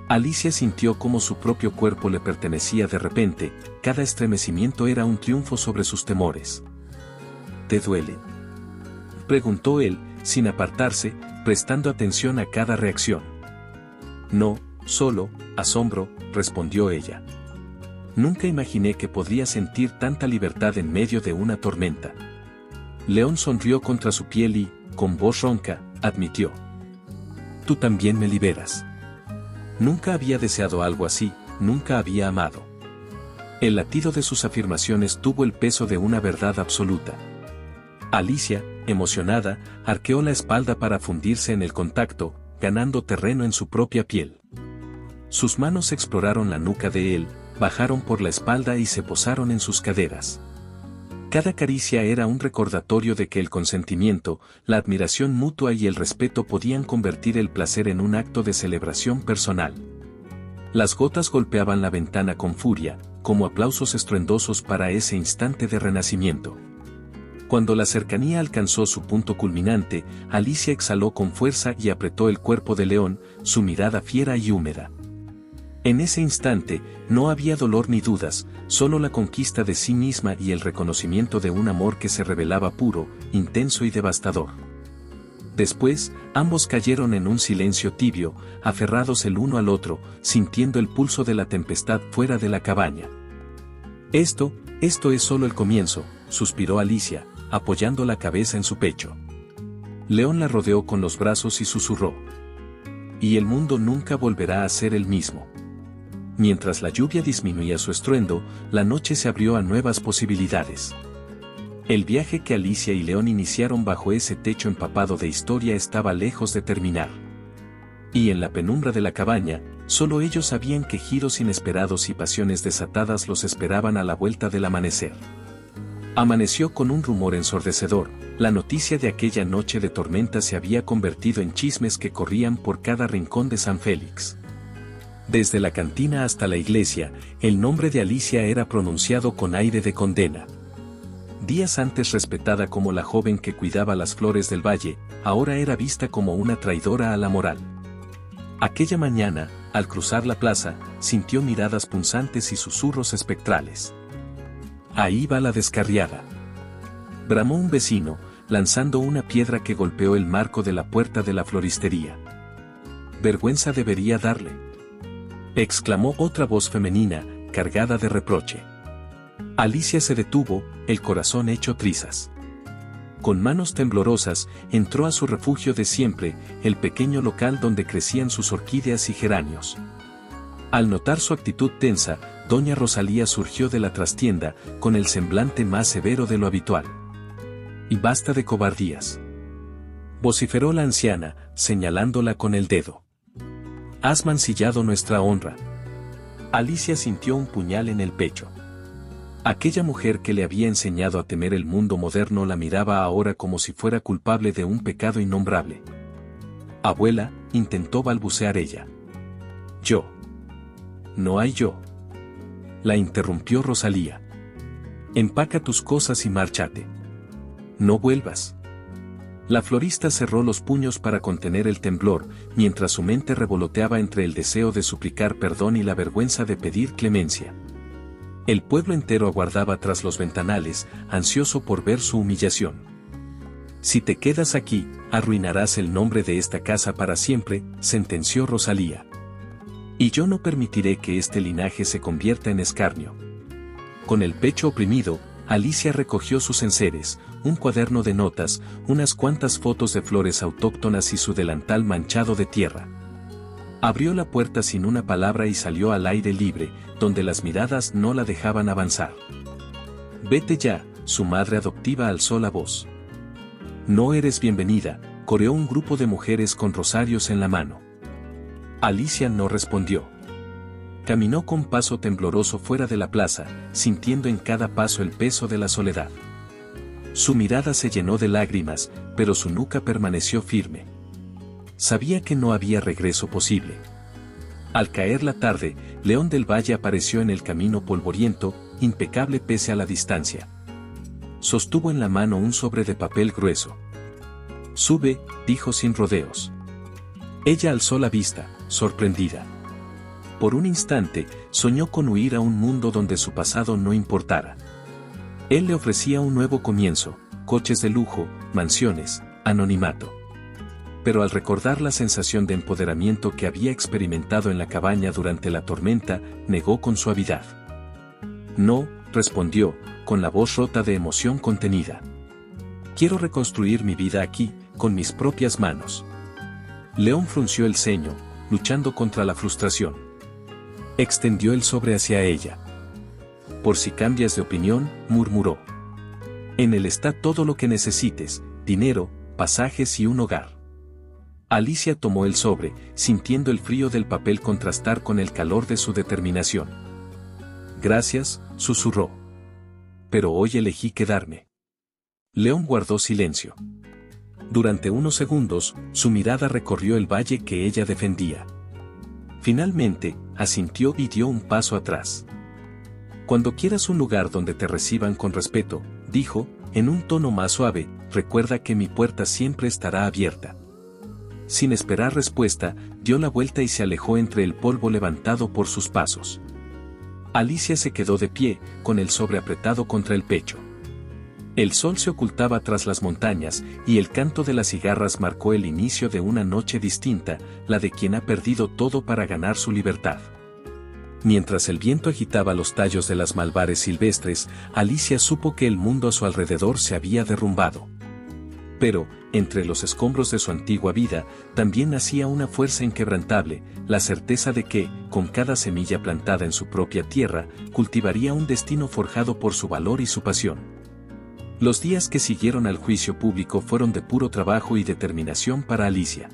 Alicia sintió cómo su propio cuerpo le pertenecía de repente, cada estremecimiento era un triunfo sobre sus temores. ¿Te duele?, preguntó él, sin apartarse, prestando atención a cada reacción. No, solo, asombro, respondió ella. Nunca imaginé que podría sentir tanta libertad en medio de una tormenta. León sonrió contra su piel y, con voz ronca, admitió. Tú también me liberas. Nunca había deseado algo así, nunca había amado. El latido de sus afirmaciones tuvo el peso de una verdad absoluta. Alicia, emocionada, arqueó la espalda para fundirse en el contacto, ganando terreno en su propia piel. Sus manos exploraron la nuca de él, bajaron por la espalda y se posaron en sus caderas. Cada caricia era un recordatorio de que el consentimiento, la admiración mutua y el respeto podían convertir el placer en un acto de celebración personal. Las gotas golpeaban la ventana con furia, como aplausos estruendosos para ese instante de renacimiento. Cuando la cercanía alcanzó su punto culminante, Alicia exhaló con fuerza y apretó el cuerpo de León, su mirada fiera y húmeda. En ese instante, no había dolor ni dudas, solo la conquista de sí misma y el reconocimiento de un amor que se revelaba puro, intenso y devastador. Después, ambos cayeron en un silencio tibio, aferrados el uno al otro, sintiendo el pulso de la tempestad fuera de la cabaña. Esto es solo el comienzo, suspiró Alicia, apoyando la cabeza en su pecho. León la rodeó con los brazos y susurró. Y el mundo nunca volverá a ser el mismo. Mientras la lluvia disminuía su estruendo, la noche se abrió a nuevas posibilidades. El viaje que Alicia y León iniciaron bajo ese techo empapado de historia estaba lejos de terminar. Y en la penumbra de la cabaña, solo ellos sabían que giros inesperados y pasiones desatadas los esperaban a la vuelta del amanecer. Amaneció con un rumor ensordecedor, la noticia de aquella noche de tormenta se había convertido en chismes que corrían por cada rincón de San Félix. Desde la cantina hasta la iglesia, el nombre de Alicia era pronunciado con aire de condena. Días antes respetada como la joven que cuidaba las flores del valle, ahora era vista como una traidora a la moral. Aquella mañana, al cruzar la plaza, sintió miradas punzantes y susurros espectrales. Ahí va la descarriada. Bramó un vecino, lanzando una piedra que golpeó el marco de la puerta de la floristería. Vergüenza debería darle, exclamó otra voz femenina, cargada de reproche. Alicia se detuvo, el corazón hecho trizas. Con manos temblorosas, entró a su refugio de siempre, el pequeño local donde crecían sus orquídeas y geranios. Al notar su actitud tensa, doña Rosalía surgió de la trastienda, con el semblante más severo de lo habitual. Y basta de cobardías, vociferó la anciana, señalándola con el dedo. Has mancillado nuestra honra. Alicia sintió un puñal en el pecho. Aquella mujer que le había enseñado a temer el mundo moderno la miraba ahora como si fuera culpable de un pecado innombrable. Abuela, intentó balbucear ella. Yo. No hay yo. La interrumpió Rosalía. Empaca tus cosas y márchate. No vuelvas. La florista cerró los puños para contener el temblor, mientras su mente revoloteaba entre el deseo de suplicar perdón y la vergüenza de pedir clemencia. El pueblo entero aguardaba tras los ventanales, ansioso por ver su humillación. Si te quedas aquí, arruinarás el nombre de esta casa para siempre, sentenció Rosalía. Y yo no permitiré que este linaje se convierta en escarnio. Con el pecho oprimido, Alicia recogió sus enseres, un cuaderno de notas, unas cuantas fotos de flores autóctonas y su delantal manchado de tierra. Abrió la puerta sin una palabra y salió al aire libre, donde las miradas no la dejaban avanzar. Vete ya, su madre adoptiva alzó la voz. No eres bienvenida, coreó un grupo de mujeres con rosarios en la mano. Alicia no respondió. Caminó con paso tembloroso fuera de la plaza, sintiendo en cada paso el peso de la soledad. Su mirada se llenó de lágrimas, pero su nuca permaneció firme. Sabía que no había regreso posible. Al caer la tarde, León del Valle apareció en el camino polvoriento, impecable pese a la distancia. Sostuvo en la mano un sobre de papel grueso. Sube, dijo sin rodeos. Ella alzó la vista, sorprendida. Por un instante, soñó con huir a un mundo donde su pasado no importara. Él le ofrecía un nuevo comienzo, coches de lujo, mansiones, anonimato. Pero al recordar la sensación de empoderamiento que había experimentado en la cabaña durante la tormenta, negó con suavidad. No, respondió, con la voz rota de emoción contenida. Quiero reconstruir mi vida aquí, con mis propias manos. León frunció el ceño, luchando contra la frustración. Extendió el sobre hacia ella. Por si cambias de opinión, murmuró. En él está todo lo que necesites, dinero, pasajes y un hogar. Alicia tomó el sobre, sintiendo el frío del papel contrastar con el calor de su determinación. Gracias, susurró. Pero hoy elegí quedarme. León guardó silencio. Durante unos segundos, su mirada recorrió el valle que ella defendía. Finalmente, asintió y dio un paso atrás. Cuando quieras un lugar donde te reciban con respeto, dijo, en un tono más suave, recuerda que mi puerta siempre estará abierta. Sin esperar respuesta, dio la vuelta y se alejó entre el polvo levantado por sus pasos. Alicia se quedó de pie, con el sobre apretado contra el pecho. El sol se ocultaba tras las montañas, y el canto de las cigarras marcó el inicio de una noche distinta, la de quien ha perdido todo para ganar su libertad. Mientras el viento agitaba los tallos de las malvares silvestres, Alicia supo que el mundo a su alrededor se había derrumbado. Pero, entre los escombros de su antigua vida, también nacía una fuerza inquebrantable, la certeza de que, con cada semilla plantada en su propia tierra, cultivaría un destino forjado por su valor y su pasión. Los días que siguieron al juicio público fueron de puro trabajo y determinación para Alicia.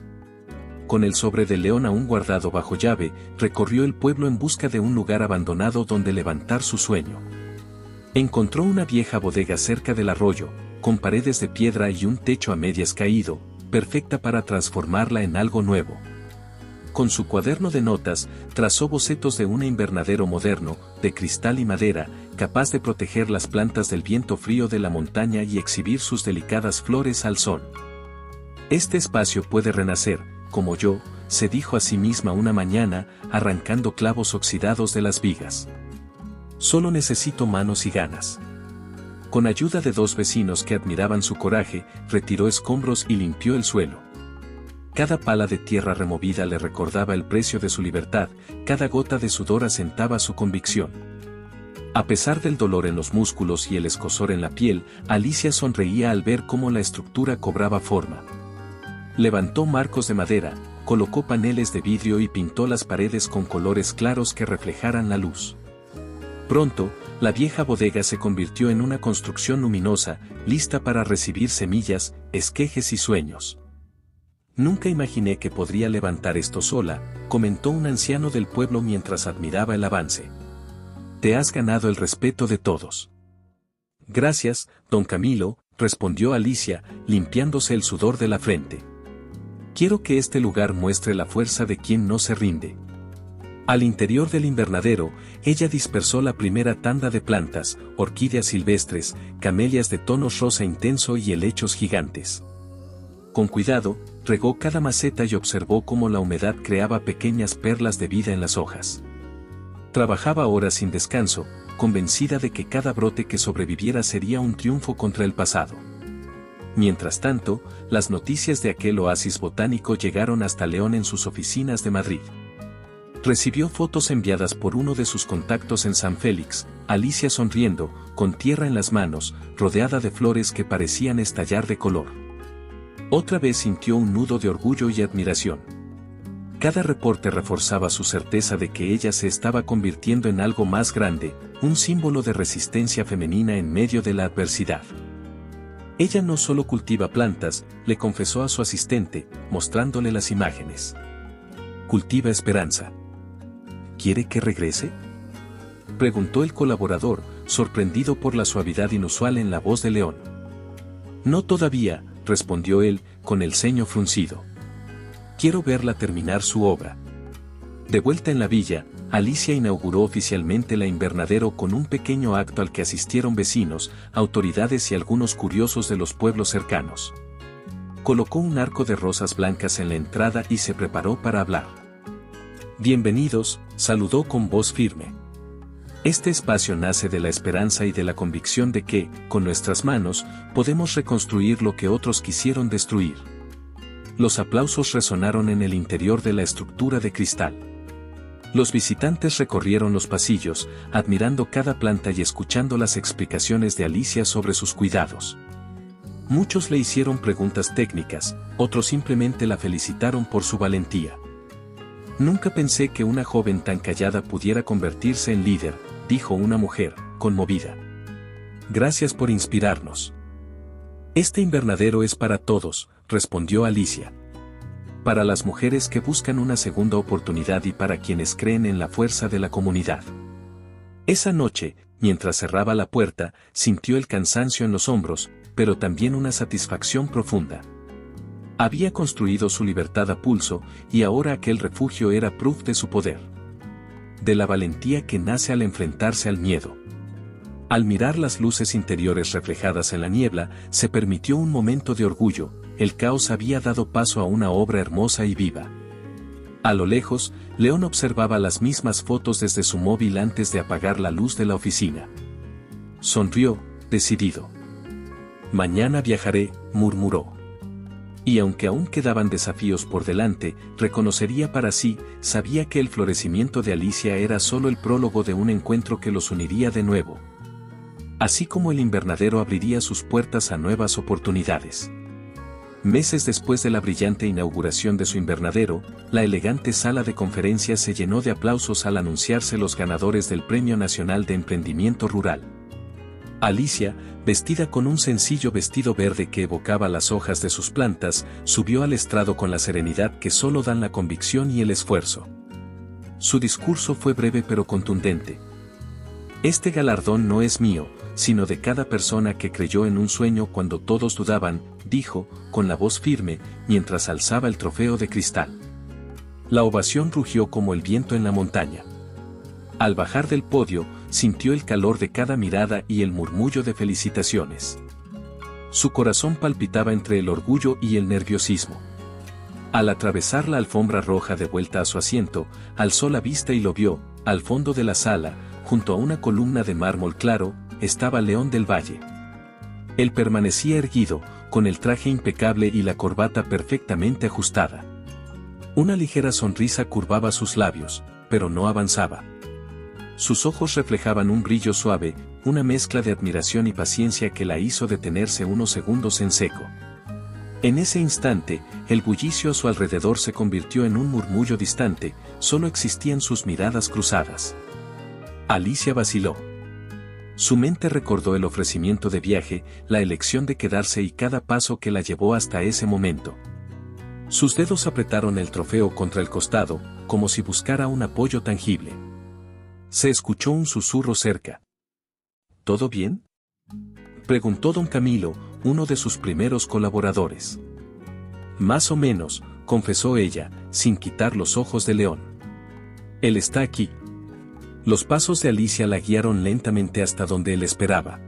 Con el sobre de León aún guardado bajo llave, recorrió el pueblo en busca de un lugar abandonado donde levantar su sueño. Encontró una vieja bodega cerca del arroyo, con paredes de piedra y un techo a medias caído, perfecta para transformarla en algo nuevo. Con su cuaderno de notas, trazó bocetos de un invernadero moderno, de cristal y madera, capaz de proteger las plantas del viento frío de la montaña y exhibir sus delicadas flores al sol. Este espacio puede renacer, como yo, se dijo a sí misma una mañana, arrancando clavos oxidados de las vigas. Solo necesito manos y ganas. Con ayuda de dos vecinos que admiraban su coraje, retiró escombros y limpió el suelo. Cada pala de tierra removida le recordaba el precio de su libertad, cada gota de sudor asentaba su convicción. A pesar del dolor en los músculos y el escozor en la piel, Alicia sonreía al ver cómo la estructura cobraba forma. Levantó marcos de madera, colocó paneles de vidrio y pintó las paredes con colores claros que reflejaran la luz. Pronto, la vieja bodega se convirtió en una construcción luminosa, lista para recibir semillas, esquejes y sueños. Nunca imaginé que podría levantar esto sola, comentó un anciano del pueblo mientras admiraba el avance. Te has ganado el respeto de todos. Gracias, don Camilo, respondió Alicia, limpiándose el sudor de la frente. Quiero que este lugar muestre la fuerza de quien no se rinde. Al interior del invernadero, ella dispersó la primera tanda de plantas, orquídeas silvestres, camelias de tonos rosa intenso y helechos gigantes. Con cuidado, regó cada maceta y observó cómo la humedad creaba pequeñas perlas de vida en las hojas. Trabajaba horas sin descanso, convencida de que cada brote que sobreviviera sería un triunfo contra el pasado. Mientras tanto, las noticias de aquel oasis botánico llegaron hasta León en sus oficinas de Madrid. Recibió fotos enviadas por uno de sus contactos en San Félix, Alicia sonriendo, con tierra en las manos, rodeada de flores que parecían estallar de color. Otra vez sintió un nudo de orgullo y admiración. Cada reporte reforzaba su certeza de que ella se estaba convirtiendo en algo más grande, un símbolo de resistencia femenina en medio de la adversidad. Ella no solo cultiva plantas, le confesó a su asistente, mostrándole las imágenes. Cultiva esperanza. ¿Quiere que regrese?, preguntó el colaborador, sorprendido por la suavidad inusual en la voz de León. No todavía, respondió él, con el ceño fruncido. Quiero verla terminar su obra. De vuelta en la villa, Alicia inauguró oficialmente la invernadero con un pequeño acto al que asistieron vecinos, autoridades y algunos curiosos de los pueblos cercanos. Colocó un arco de rosas blancas en la entrada y se preparó para hablar. Bienvenidos, saludó con voz firme. Este espacio nace de la esperanza y de la convicción de que, con nuestras manos, podemos reconstruir lo que otros quisieron destruir. Los aplausos resonaron en el interior de la estructura de cristal. Los visitantes recorrieron los pasillos, admirando cada planta y escuchando las explicaciones de Alicia sobre sus cuidados. Muchos le hicieron preguntas técnicas, otros simplemente la felicitaron por su valentía. Nunca pensé que una joven tan callada pudiera convertirse en líder, dijo una mujer, conmovida. Gracias por inspirarnos. Este invernadero es para todos, respondió Alicia. Para las mujeres que buscan una segunda oportunidad y para quienes creen en la fuerza de la comunidad. Esa noche, mientras cerraba la puerta, sintió el cansancio en los hombros, pero también una satisfacción profunda. Había construido su libertad a pulso, y ahora aquel refugio era proof de su poder. De la valentía que nace al enfrentarse al miedo. Al mirar las luces interiores reflejadas en la niebla, se permitió un momento de orgullo, el caos había dado paso a una obra hermosa y viva. A lo lejos, León observaba las mismas fotos desde su móvil antes de apagar la luz de la oficina. Sonrió, decidido. Mañana viajaré, murmuró. Y aunque aún quedaban desafíos por delante, reconocería para sí, sabía que el florecimiento de Alicia era solo el prólogo de un encuentro que los uniría de nuevo. Así como el invernadero abriría sus puertas a nuevas oportunidades. Meses después de la brillante inauguración de su invernadero, la elegante sala de conferencias se llenó de aplausos al anunciarse los ganadores del Premio Nacional de Emprendimiento Rural. Alicia, vestida con un sencillo vestido verde que evocaba las hojas de sus plantas, subió al estrado con la serenidad que solo dan la convicción y el esfuerzo. Su discurso fue breve pero contundente. Este galardón no es mío, sino de cada persona que creyó en un sueño cuando todos dudaban, dijo, con la voz firme, mientras alzaba el trofeo de cristal. La ovación rugió como el viento en la montaña. Al bajar del podio, sintió el calor de cada mirada y el murmullo de felicitaciones. Su corazón palpitaba entre el orgullo y el nerviosismo. Al atravesar la alfombra roja de vuelta a su asiento, alzó la vista y lo vio, al fondo de la sala, junto a una columna de mármol claro, estaba León del Valle. Él permanecía erguido, con el traje impecable y la corbata perfectamente ajustada. Una ligera sonrisa curvaba sus labios, pero no avanzaba. Sus ojos reflejaban un brillo suave, una mezcla de admiración y paciencia que la hizo detenerse unos segundos en seco. En ese instante, el bullicio a su alrededor se convirtió en un murmullo distante, solo existían sus miradas cruzadas. Alicia vaciló. Su mente recordó el ofrecimiento de viaje, la elección de quedarse y cada paso que la llevó hasta ese momento. Sus dedos apretaron el trofeo contra el costado, como si buscara un apoyo tangible. Se escuchó un susurro cerca. ¿Todo bien?, preguntó don Camilo, uno de sus primeros colaboradores. Más o menos, confesó ella, sin quitar los ojos de León. Él está aquí. Los pasos de Alicia la guiaron lentamente hasta donde él esperaba.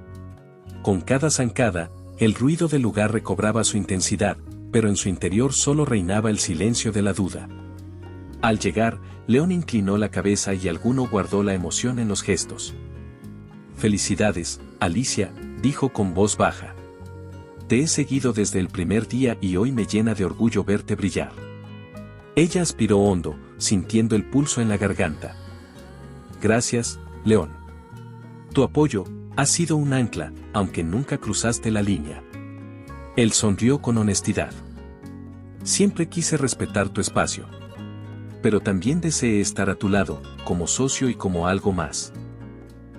Con cada zancada, el ruido del lugar recobraba su intensidad, pero en su interior solo reinaba el silencio de la duda. Al llegar, León inclinó la cabeza y alguno guardó la emoción en los gestos. «Felicidades, Alicia», dijo con voz baja. «Te he seguido desde el primer día y hoy me llena de orgullo verte brillar». Ella aspiró hondo, sintiendo el pulso en la garganta. «Gracias, León. Tu apoyo ha sido un ancla, aunque nunca cruzaste la línea». Él sonrió con honestidad. «Siempre quise respetar tu espacio. Pero también deseé estar a tu lado, como socio y como algo más».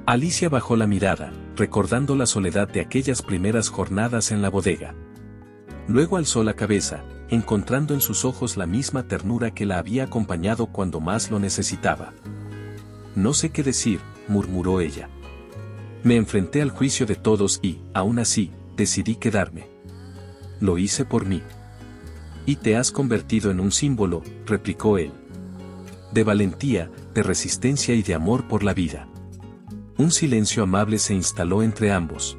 Alicia bajó la mirada, recordando la soledad de aquellas primeras jornadas en la bodega. Luego alzó la cabeza, encontrando en sus ojos la misma ternura que la había acompañado cuando más lo necesitaba. «No sé qué decir», murmuró ella. «Me enfrenté al juicio de todos y, aún así, decidí quedarme. Lo hice por mí». «Y te has convertido en un símbolo», replicó él. «De valentía, de resistencia y de amor por la vida». Un silencio amable se instaló entre ambos.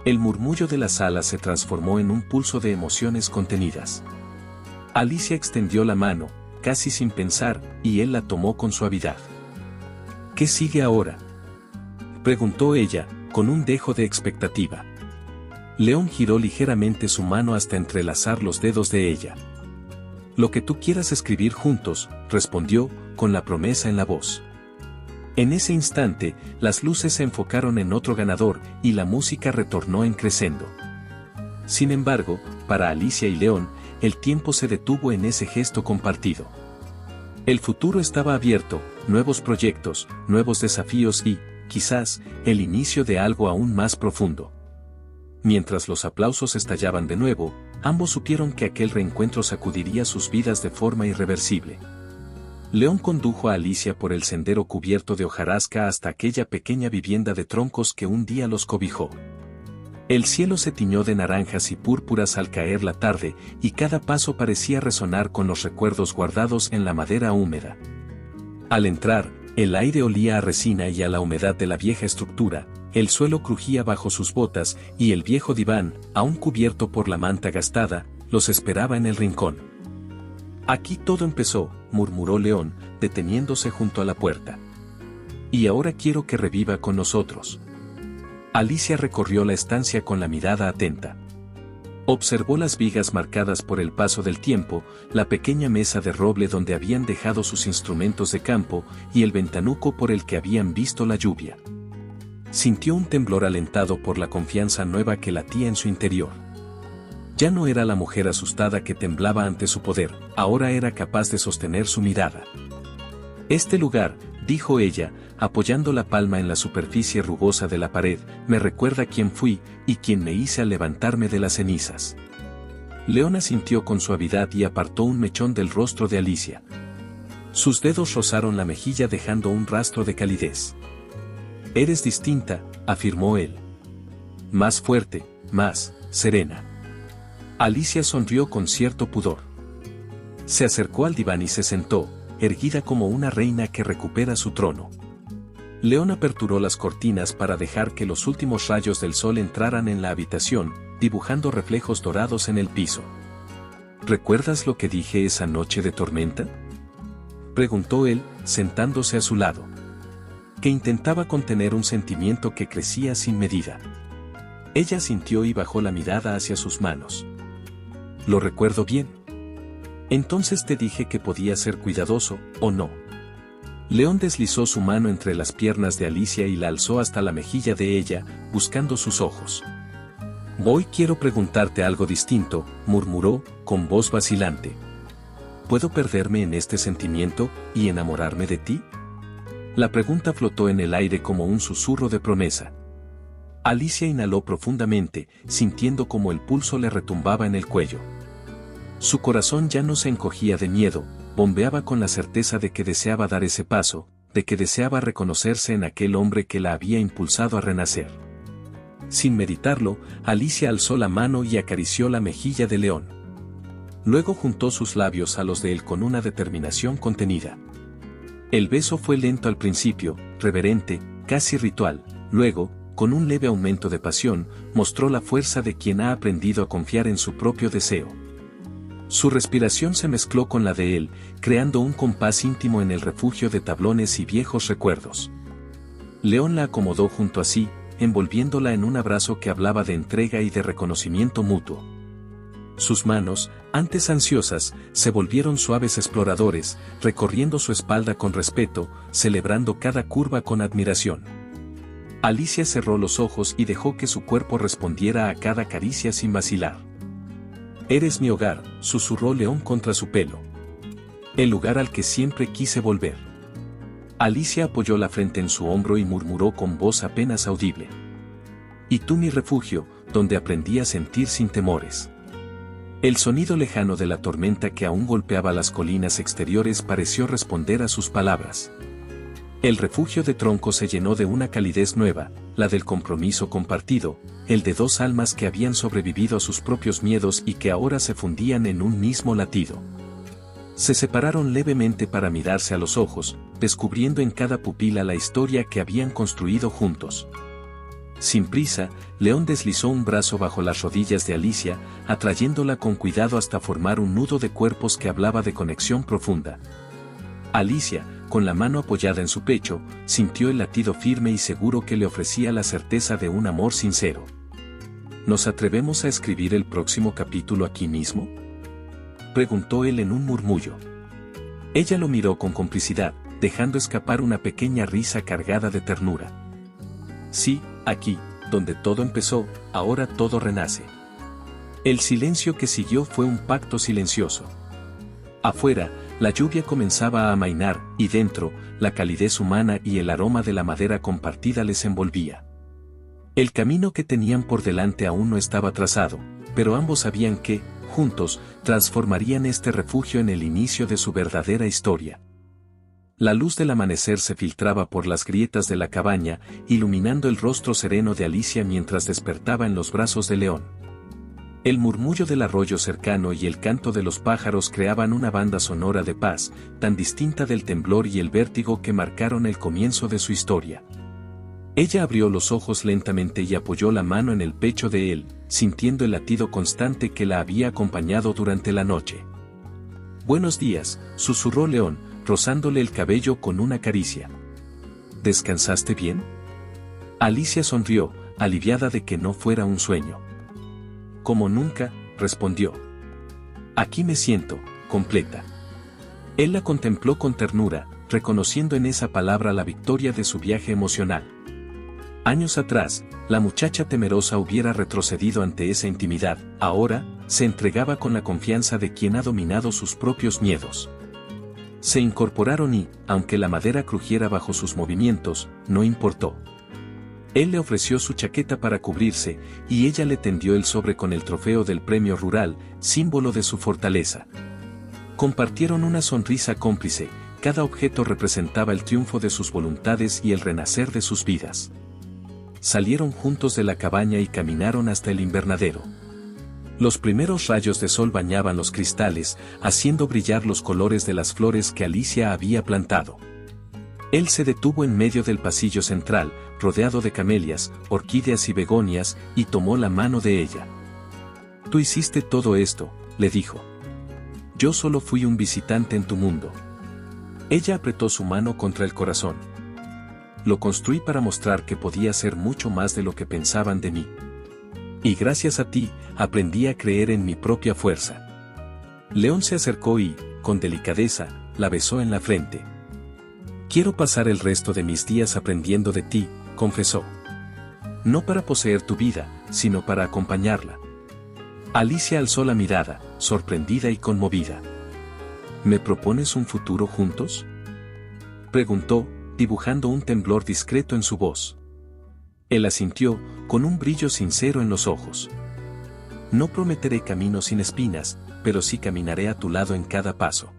El murmullo de la sala se transformó en un pulso de emociones contenidas. Alicia extendió la mano, casi sin pensar, y él la tomó con suavidad. «¿Qué sigue ahora?», preguntó ella, con un dejo de expectativa. León giró ligeramente su mano hasta entrelazar los dedos de ella. «Lo que tú quieras escribir juntos», respondió, con la promesa en la voz. En ese instante, las luces se enfocaron en otro ganador, y la música retornó en crescendo. Sin embargo, para Alicia y León, el tiempo se detuvo en ese gesto compartido. El futuro estaba abierto, nuevos proyectos, nuevos desafíos y, quizás, el inicio de algo aún más profundo. Mientras los aplausos estallaban de nuevo, ambos supieron que aquel reencuentro sacudiría sus vidas de forma irreversible. León condujo a Alicia por el sendero cubierto de hojarasca hasta aquella pequeña vivienda de troncos que un día los cobijó. El cielo se tiñó de naranjas y púrpuras al caer la tarde, y cada paso parecía resonar con los recuerdos guardados en la madera húmeda. Al entrar, el aire olía a resina y a la humedad de la vieja estructura, el suelo crujía bajo sus botas, y el viejo diván, aún cubierto por la manta gastada, los esperaba en el rincón. «Aquí todo empezó», murmuró León, deteniéndose junto a la puerta. «Y ahora quiero que reviva con nosotros». Alicia recorrió la estancia con la mirada atenta. Observó las vigas marcadas por el paso del tiempo, la pequeña mesa de roble donde habían dejado sus instrumentos de campo, y el ventanuco por el que habían visto la lluvia. Sintió un temblor alentado por la confianza nueva que latía en su interior. Ya no era la mujer asustada que temblaba ante su poder, ahora era capaz de sostener su mirada. «Este lugar», dijo ella, apoyando la palma en la superficie rugosa de la pared, «me recuerda quién fui, y quién me hice al levantarme de las cenizas». León asintió con suavidad y apartó un mechón del rostro de Alicia. Sus dedos rozaron la mejilla dejando un rastro de calidez. «Eres distinta», afirmó él. «Más fuerte, más serena». Alicia sonrió con cierto pudor. Se acercó al diván y se sentó, erguida como una reina que recupera su trono. León aperturó las cortinas para dejar que los últimos rayos del sol entraran en la habitación, dibujando reflejos dorados en el piso. «¿Recuerdas lo que dije esa noche de tormenta?», preguntó él, sentándose a su lado. Que intentaba contener un sentimiento que crecía sin medida. Ella sintió y bajó la mirada hacia sus manos. «¿Lo recuerdo bien? Entonces te dije que podía ser cuidadoso, ¿o no?». León deslizó su mano entre las piernas de Alicia y la alzó hasta la mejilla de ella, buscando sus ojos. «Hoy quiero preguntarte algo distinto», murmuró, con voz vacilante. «¿Puedo perderme en este sentimiento, y enamorarme de ti?». La pregunta flotó en el aire como un susurro de promesa. Alicia inhaló profundamente, sintiendo como el pulso le retumbaba en el cuello. Su corazón ya no se encogía de miedo, bombeaba con la certeza de que deseaba dar ese paso, de que deseaba reconocerse en aquel hombre que la había impulsado a renacer. Sin meditarlo, Alicia alzó la mano y acarició la mejilla de León. Luego juntó sus labios a los de él con una determinación contenida. El beso fue lento al principio, reverente, casi ritual, luego, con un leve aumento de pasión, mostró la fuerza de quien ha aprendido a confiar en su propio deseo. Su respiración se mezcló con la de él, creando un compás íntimo en el refugio de tablones y viejos recuerdos. León la acomodó junto a sí, envolviéndola en un abrazo que hablaba de entrega y de reconocimiento mutuo. Sus manos, antes ansiosas, se volvieron suaves exploradores, recorriendo su espalda con respeto, celebrando cada curva con admiración. Alicia cerró los ojos y dejó que su cuerpo respondiera a cada caricia sin vacilar. «Eres mi hogar», susurró León contra su pelo. «El lugar al que siempre quise volver». Alicia apoyó la frente en su hombro y murmuró con voz apenas audible. «Y tú mi refugio, donde aprendí a sentir sin temores». El sonido lejano de la tormenta que aún golpeaba las colinas exteriores pareció responder a sus palabras. El refugio de troncos se llenó de una calidez nueva, la del compromiso compartido, el de dos almas que habían sobrevivido a sus propios miedos y que ahora se fundían en un mismo latido. Se separaron levemente para mirarse a los ojos, descubriendo en cada pupila la historia que habían construido juntos. Sin prisa, León deslizó un brazo bajo las rodillas de Alicia, atrayéndola con cuidado hasta formar un nudo de cuerpos que hablaba de conexión profunda. Alicia, con la mano apoyada en su pecho, sintió el latido firme y seguro que le ofrecía la certeza de un amor sincero. ¿Nos atrevemos a escribir el próximo capítulo aquí mismo?, preguntó él en un murmullo. Ella lo miró con complicidad, dejando escapar una pequeña risa cargada de ternura. Sí, aquí, donde todo empezó, ahora todo renace. El silencio que siguió fue un pacto silencioso. Afuera, la lluvia comenzaba a amainar, y dentro, la calidez humana y el aroma de la madera compartida les envolvía. El camino que tenían por delante aún no estaba trazado, pero ambos sabían que, juntos, transformarían este refugio en el inicio de su verdadera historia. La luz del amanecer se filtraba por las grietas de la cabaña, iluminando el rostro sereno de Alicia mientras despertaba en los brazos de León. El murmullo del arroyo cercano y el canto de los pájaros creaban una banda sonora de paz, tan distinta del temblor y el vértigo que marcaron el comienzo de su historia. Ella abrió los ojos lentamente y apoyó la mano en el pecho de él, sintiendo el latido constante que la había acompañado durante la noche. «Buenos días», susurró León, rozándole el cabello con una caricia. «¿Descansaste bien?». Alicia sonrió, aliviada de que no fuera un sueño. «Como nunca», respondió. «Aquí me siento, completa». Él la contempló con ternura, reconociendo en esa palabra la victoria de su viaje emocional. Años atrás, la muchacha temerosa hubiera retrocedido ante esa intimidad, ahora, se entregaba con la confianza de quien ha dominado sus propios miedos. Se incorporaron y, aunque la madera crujiera bajo sus movimientos, no importó. Él le ofreció su chaqueta para cubrirse, y ella le tendió el sobre con el trofeo del premio rural, símbolo de su fortaleza. Compartieron una sonrisa cómplice, cada objeto representaba el triunfo de sus voluntades y el renacer de sus vidas. Salieron juntos de la cabaña y caminaron hasta el invernadero. Los primeros rayos de sol bañaban los cristales, haciendo brillar los colores de las flores que Alicia había plantado. Él se detuvo en medio del pasillo central, rodeado de camelias, orquídeas y begonias, y tomó la mano de ella. «Tú hiciste todo esto», le dijo. «Yo solo fui un visitante en tu mundo». Ella apretó su mano contra el corazón. «Lo construí para mostrar que podía ser mucho más de lo que pensaban de mí. Y gracias a ti, aprendí a creer en mi propia fuerza». León se acercó y, con delicadeza, la besó en la frente. «Quiero pasar el resto de mis días aprendiendo de ti», confesó. «No para poseer tu vida, sino para acompañarla». Alicia alzó la mirada, sorprendida y conmovida. «¿Me propones un futuro juntos?», preguntó, dibujando un temblor discreto en su voz. Él asintió, con un brillo sincero en los ojos. «No prometeré caminos sin espinas, pero sí caminaré a tu lado en cada paso».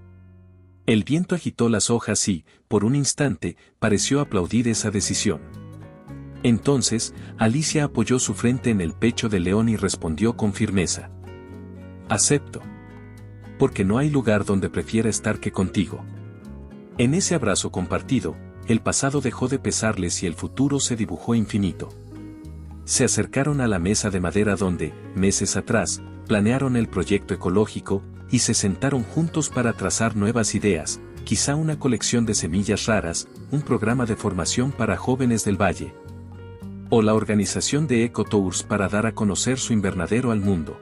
El viento agitó las hojas y, por un instante, pareció aplaudir esa decisión. Entonces, Alicia apoyó su frente en el pecho de León y respondió con firmeza. «Acepto». porque no hay lugar donde prefiera estar que contigo. En ese abrazo compartido, el pasado dejó de pesarles y el futuro se dibujó infinito. Se acercaron a la mesa de madera donde, meses atrás, planearon el proyecto ecológico, y se sentaron juntos para trazar nuevas ideas, quizá una colección de semillas raras, un programa de formación para jóvenes del valle, o la organización de ecotours para dar a conocer su invernadero al mundo.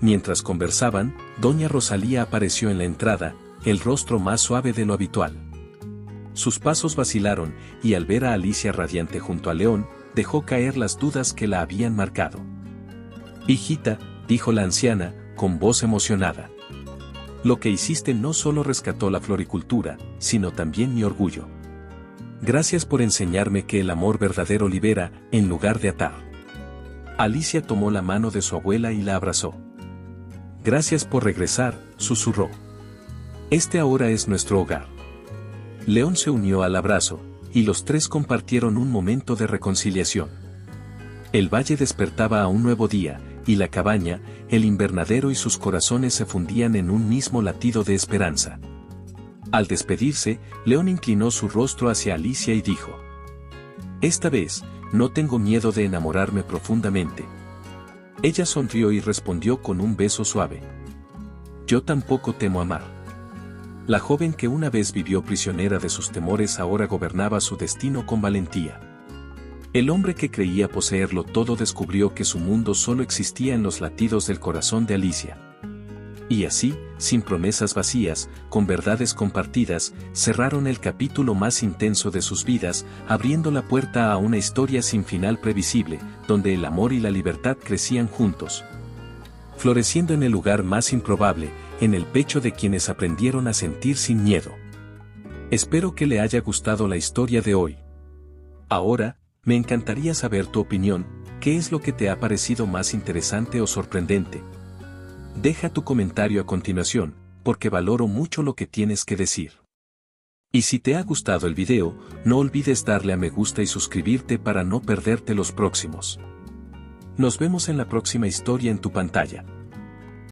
Mientras conversaban, doña Rosalía apareció en la entrada, el rostro más suave de lo habitual. Sus pasos vacilaron, y al ver a Alicia radiante junto a León, dejó caer las dudas que la habían marcado. «Hijita», dijo la anciana, con voz emocionada. «Lo que hiciste no solo rescató la floricultura, sino también mi orgullo. Gracias por enseñarme que el amor verdadero libera, en lugar de atar». Alicia tomó la mano de su abuela y la abrazó. «Gracias por regresar», susurró. «Este ahora es nuestro hogar». León se unió al abrazo, y los tres compartieron un momento de reconciliación. El valle despertaba a un nuevo día, y la cabaña, el invernadero y sus corazones se fundían en un mismo latido de esperanza. Al despedirse, León inclinó su rostro hacia Alicia y dijo: «Esta vez, no tengo miedo de enamorarme profundamente». Ella sonrió y respondió con un beso suave: «Yo tampoco temo amar». La joven que una vez vivió prisionera de sus temores ahora gobernaba su destino con valentía. El hombre que creía poseerlo todo descubrió que su mundo solo existía en los latidos del corazón de Alicia. Y así, sin promesas vacías, con verdades compartidas, cerraron el capítulo más intenso de sus vidas, abriendo la puerta a una historia sin final previsible, donde el amor y la libertad crecían juntos, floreciendo en el lugar más improbable, en el pecho de quienes aprendieron a sentir sin miedo. Espero que le haya gustado la historia de hoy. Ahora, me encantaría saber tu opinión. ¿Qué es lo que te ha parecido más interesante o sorprendente? Deja tu comentario a continuación, porque valoro mucho lo que tienes que decir. Y si te ha gustado el video, no olvides darle a me gusta y suscribirte para no perderte los próximos. Nos vemos en la próxima historia en tu pantalla.